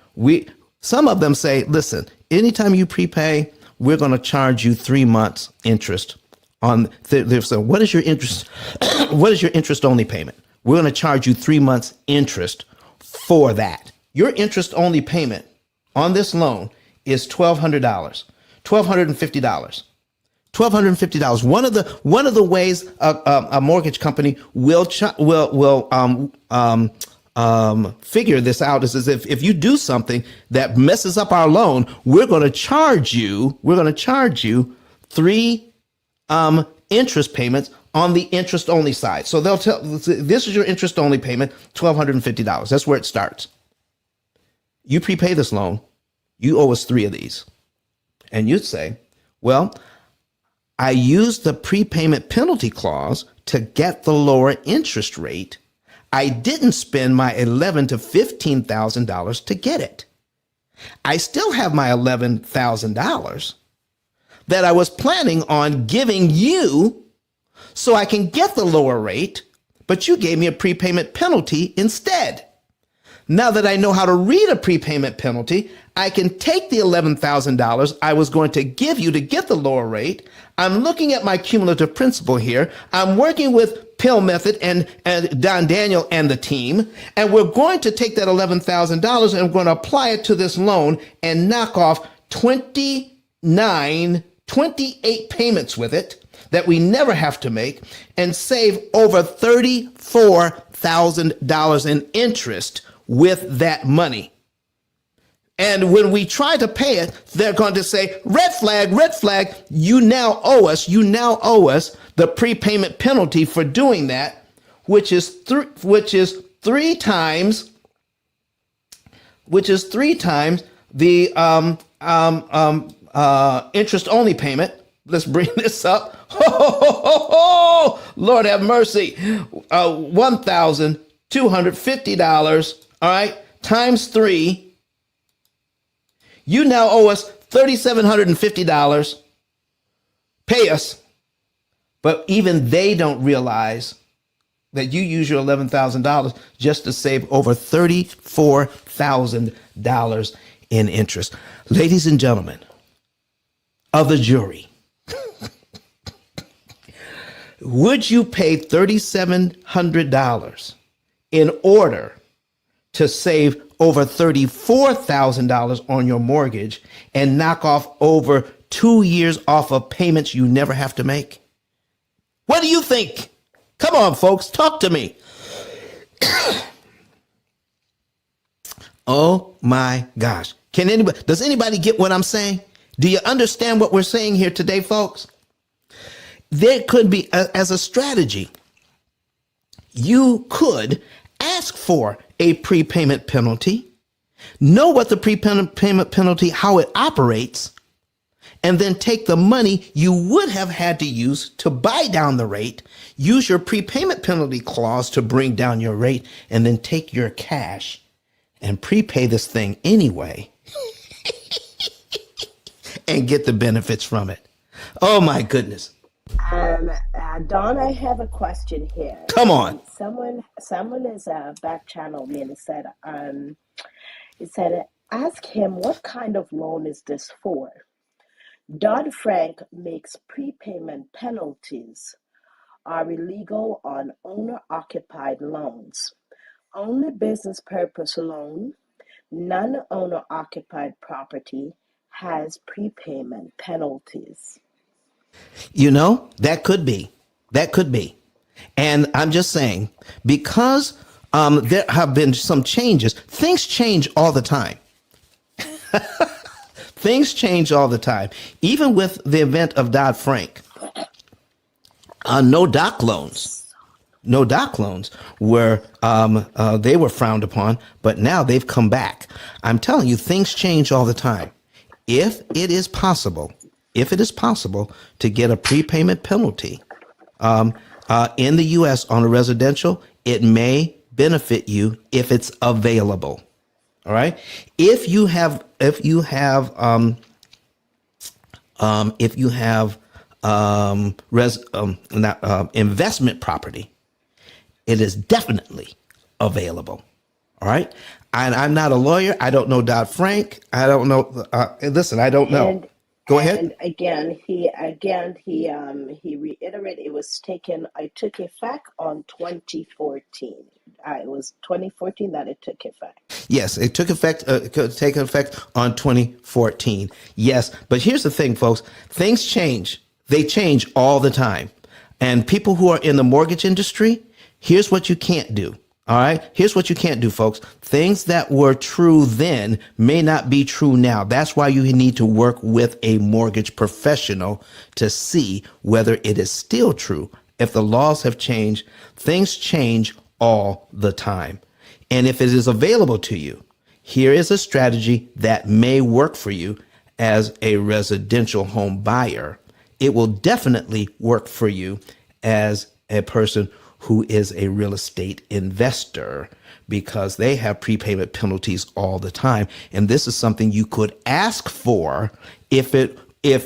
some of them say, listen, anytime you prepay, we're going to charge you 3 months interest on. They say, what is your interest? What is your interest only payment? We're going to charge you 3 months interest for that. Your interest only payment on this loan is $1,200, $1,250. $1,250. One of the ways a mortgage company will figure this out is if you do something that messes up our loan, we're going to charge you 3 interest payments on the interest only side. So they'll tell, this is your interest only payment, $1,250. That's where it starts. You prepay this loan, you owe us 3 of these. And you'd say, well, I used the prepayment penalty clause to get the lower interest rate. I didn't spend my $11,000 to $15,000 to get it. I still have my $11,000 that I was planning on giving you so I can get the lower rate, but you gave me a prepayment penalty instead. Now that I know how to read a prepayment penalty, I can take the $11,000 I was going to give you to get the lower rate. I'm looking at my cumulative principal here. I'm working with P.I.L.L method and Don Daniel and the team, and we're going to take that $11,000 and we're going to apply it to this loan and knock off 28 payments with it that we never have to make and save over $34,000 in interest with that money. And when we try to pay it, they're going to say, red flag, you now owe us the prepayment penalty for doing that, which is three times the interest only payment. Let's bring this up. Lord have mercy. $1,250. All right, times 3. You now owe us $3,750. Pay us. But even they don't realize that you use your $11,000 just to save over $34,000 in interest. Ladies and gentlemen of the jury, would you pay $3,700 in order to save over $34,000 on your mortgage and knock off over 2 years off of payments you never have to make? What do you think? Come on, folks, talk to me. Oh my gosh. Does anybody get what I'm saying? Do you understand what we're saying here today, folks? There could be, as a strategy, you could ask for a prepayment penalty, know what the prepayment penalty, how it operates, and then take the money you would have had to use to buy down the rate, use your prepayment penalty clause to bring down your rate, and then take your cash and prepay this thing anyway and get the benefits from it. Oh my goodness. Don, I have a question here. Come on. Someone is back channel me and it said, ask him what kind of loan is this for? Dodd-Frank makes prepayment penalties are illegal on owner-occupied loans. Only business purpose loan, non-owner occupied property has prepayment penalties. You know, that could be. And I'm just saying, because there have been some changes, things change all the time. Things change all the time. Even with the event of Dodd-Frank, no doc loans were, they were frowned upon, but now they've come back. I'm telling you, things change all the time. If it is possible to get a prepayment penalty in the U.S. on a residential, it may benefit you if it's available. All right. If you have investment property, it is definitely available. All right. And I'm not a lawyer. I don't know Dodd-Frank. I don't know. Listen, I don't know. And Go ahead. and he reiterated it was taken. I took effect on 2014. It was 2014 that it took effect. Yes, it took effect. Could take effect on 2014. Yes, but here's the thing, folks. Things change. They change all the time. And people who are in the mortgage industry, here's what you can't do. All right. Here's what you can't do, folks. Things that were true then may not be true now. That's why you need to work with a mortgage professional to see whether it is still true. If the laws have changed, things change all the time. And if it is available to you, here is a strategy that may work for you as a residential home buyer. It will definitely work for you as a person who is a real estate investor, because they have prepayment penalties all the time. And this is something you could ask for if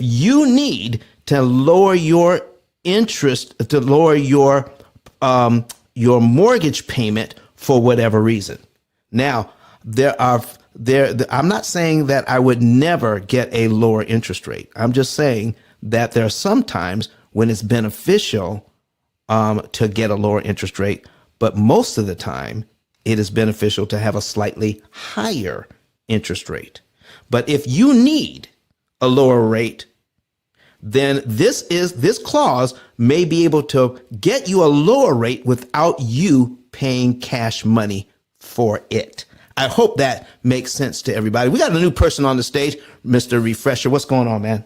you need to lower your interest, to lower your mortgage payment for whatever reason. Now, I'm not saying that I would never get a lower interest rate. I'm just saying that there are some times when it's beneficial to get a lower interest rate, but most of the time it is beneficial to have a slightly higher interest rate. But if you need a lower rate, then this clause may be able to get you a lower rate without you paying cash money for it. I hope that makes sense to everybody. We got a new person on the stage, Mr. Refresher. What's going on, man?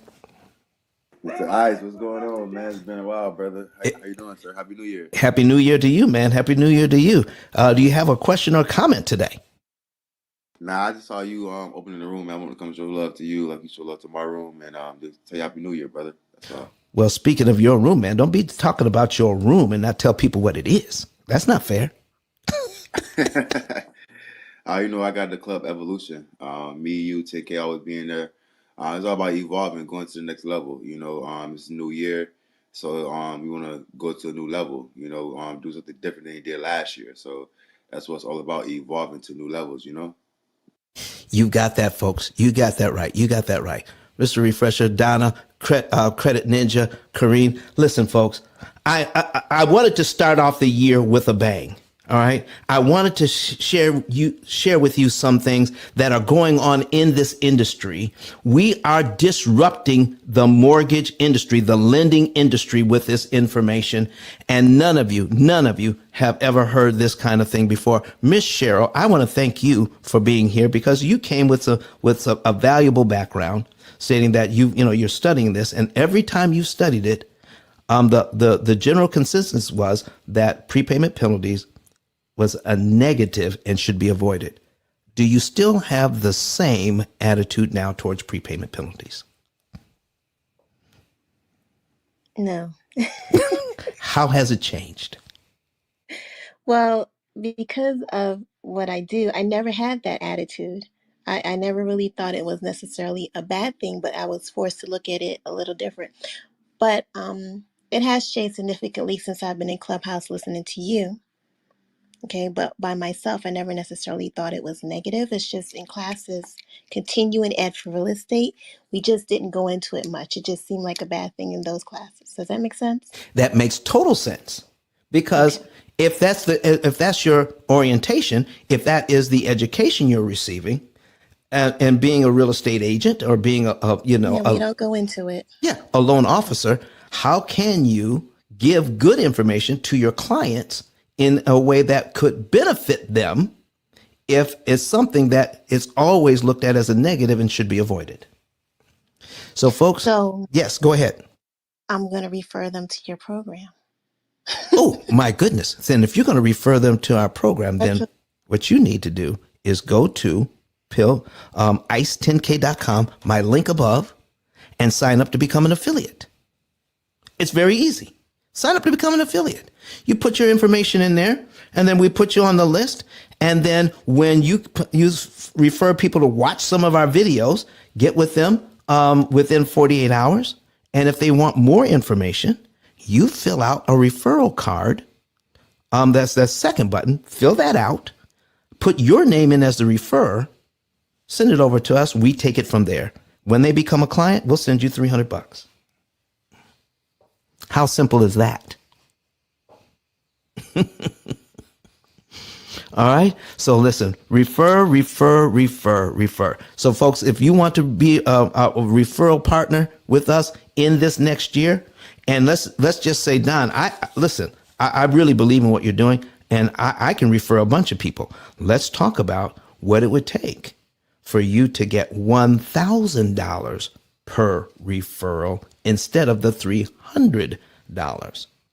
Mr. Ice, what's going on, man? It's been a while, brother. How you doing, sir? Happy New Year. Happy New Year to you, man. Happy New Year to you. Do you have a question or comment today? Nah, I just saw you opening the room. Man. I want to come show love to you like you show love to my room, and just tell you Happy New Year, brother. That's all. Well, speaking of your room, man, don't be talking about your room and not tell people what it is. That's not fair. You know, I got the club Evolution. Me, you, 10K always being there. It's all about evolving, going to the next level. You know, it's a new year, so we want to go to a new level. You know, do something different than you did last year. So that's what it's all about, evolving to new levels. You know. You got that, folks. You got that right. You got that right. Mr. Refresher, Donna, Credit Ninja, Kareem. Listen, folks, I wanted to start off the year with a bang. All right. I wanted to share with you some things that are going on in this industry. We are disrupting the mortgage industry, the lending industry with this information. And none of you have ever heard this kind of thing before. Miss Cheryl, I want to thank you for being here, because you came with a valuable background, stating that you're studying this. And every time you studied it, the general consensus was that prepayment penalties was a negative and should be avoided. Do you still have the same attitude now towards prepayment penalties? No. How has it changed? Well, because of what I do, I never had that attitude. I never really thought it was necessarily a bad thing, but I was forced to look at it a little different. But it has changed significantly since I've been in Clubhouse listening to you. Okay, but by myself, I never necessarily thought it was negative. It's just in classes, continuing ed for real estate, we just didn't go into it much. It just seemed like a bad thing in those classes. Does that make sense? That makes total sense, because Okay. if that's your orientation, if that is the education you're receiving, and being a real estate agent, or being We don't go into it. a loan officer, how can you give good information to your clients in a way that could benefit them if it's something that is always looked at as a negative and should be avoided? So, folks, So yes, go ahead. I'm going to refer them to your program. Oh, my goodness. Then if you're going to refer them to our program, then what you need to do is go to P.I.L.L, ice10k.com, my link above, and sign up to become an affiliate. It's very easy. Sign up to become an affiliate. You put your information in there, and then we put you on the list. And then when you refer people to watch some of our videos, get with them within 48 hours. And if they want more information, you fill out a referral card. That's that second button. Fill that out. Put your name in as the referrer. Send it over to us. We take it from there. When they become a client, we'll send you $300. How simple is that? All right. So listen, refer. So folks, if you want to be a referral partner with us in this next year, and let's just say, Don, I really believe in what you're doing, and I can refer a bunch of people. Let's talk about what it would take for you to get $1,000 per referral instead of the $300.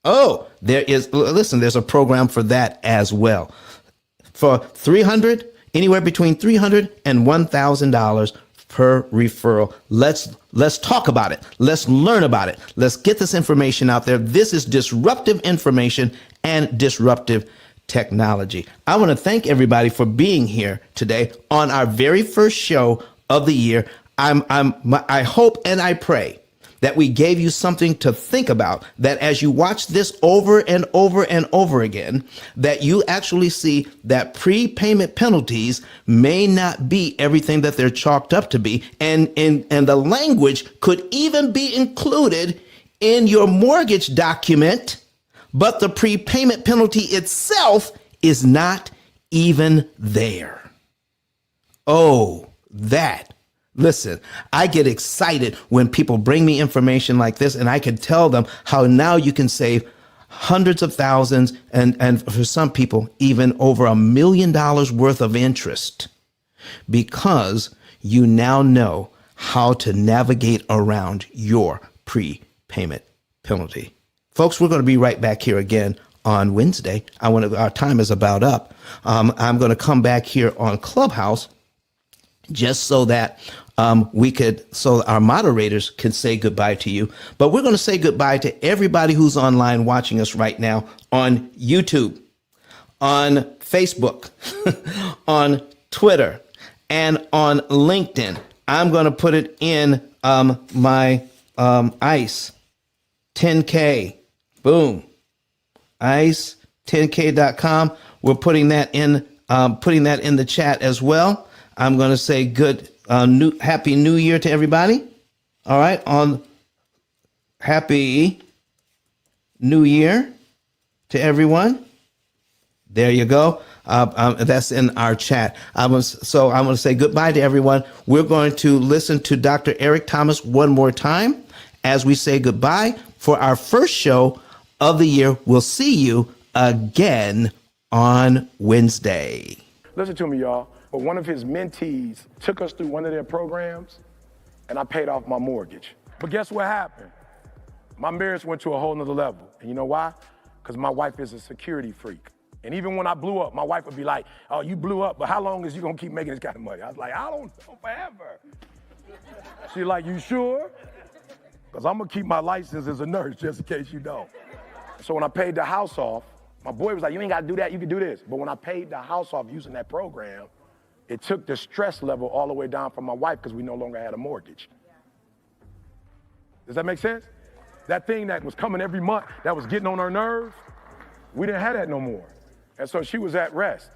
Oh, there's a program for that as well. For $300, anywhere between $300 and $1,000 per referral. Let's talk about it. Let's learn about it. Let's get this information out there. This is disruptive information and disruptive technology. I want to thank everybody for being here today on our very first show of the year. I hope and I pray that we gave you something to think about, that as you watch this over and over and over again, that you actually see that prepayment penalties may not be everything that they're chalked up to be. And the language could even be included in your mortgage document, but the prepayment penalty itself is not even there. Oh, listen, I get excited when people bring me information like this, and I can tell them how now you can save hundreds of thousands and for some people, even over $1 million worth of interest, because you now know how to navigate around your prepayment penalty. Folks, we're going to be right back here again on Wednesday. Our time is about up. I'm going to come back here on Clubhouse just so that so our moderators can say goodbye to you. But we're going to say goodbye to everybody who's online watching us right now on YouTube, on Facebook, on Twitter, and on LinkedIn. I'm going to put it in my ICE 10K. Boom. ICE10K.com. We're putting that in the chat as well. I'm going to say Happy New Year to everybody. All right. Happy New Year to everyone. There you go. That's in our chat. I'm going to say goodbye to everyone. We're going to listen to Dr. Eric Thomas one more time as we say goodbye for our first show of the year. We'll see you again on Wednesday. Listen to me, y'all. But one of his mentees took us through one of their programs, and I paid off my mortgage. But guess what happened? My marriage went to a whole nother level. And you know why? Because my wife is a security freak. And even when I blew up, my wife would be like, oh, you blew up, but how long is you gonna keep making this kind of money? I was like, I don't know, forever. She's like, you sure? Because I'm gonna keep my license as a nurse just in case you don't. So when I paid the house off, my boy was like, you ain't gotta do that, you can do this. But when I paid the house off using that program, it took the stress level all the way down for my wife because we no longer had a mortgage. Does that make sense? That thing that was coming every month, that was getting on her nerves, we didn't have that no more. And so she was at rest.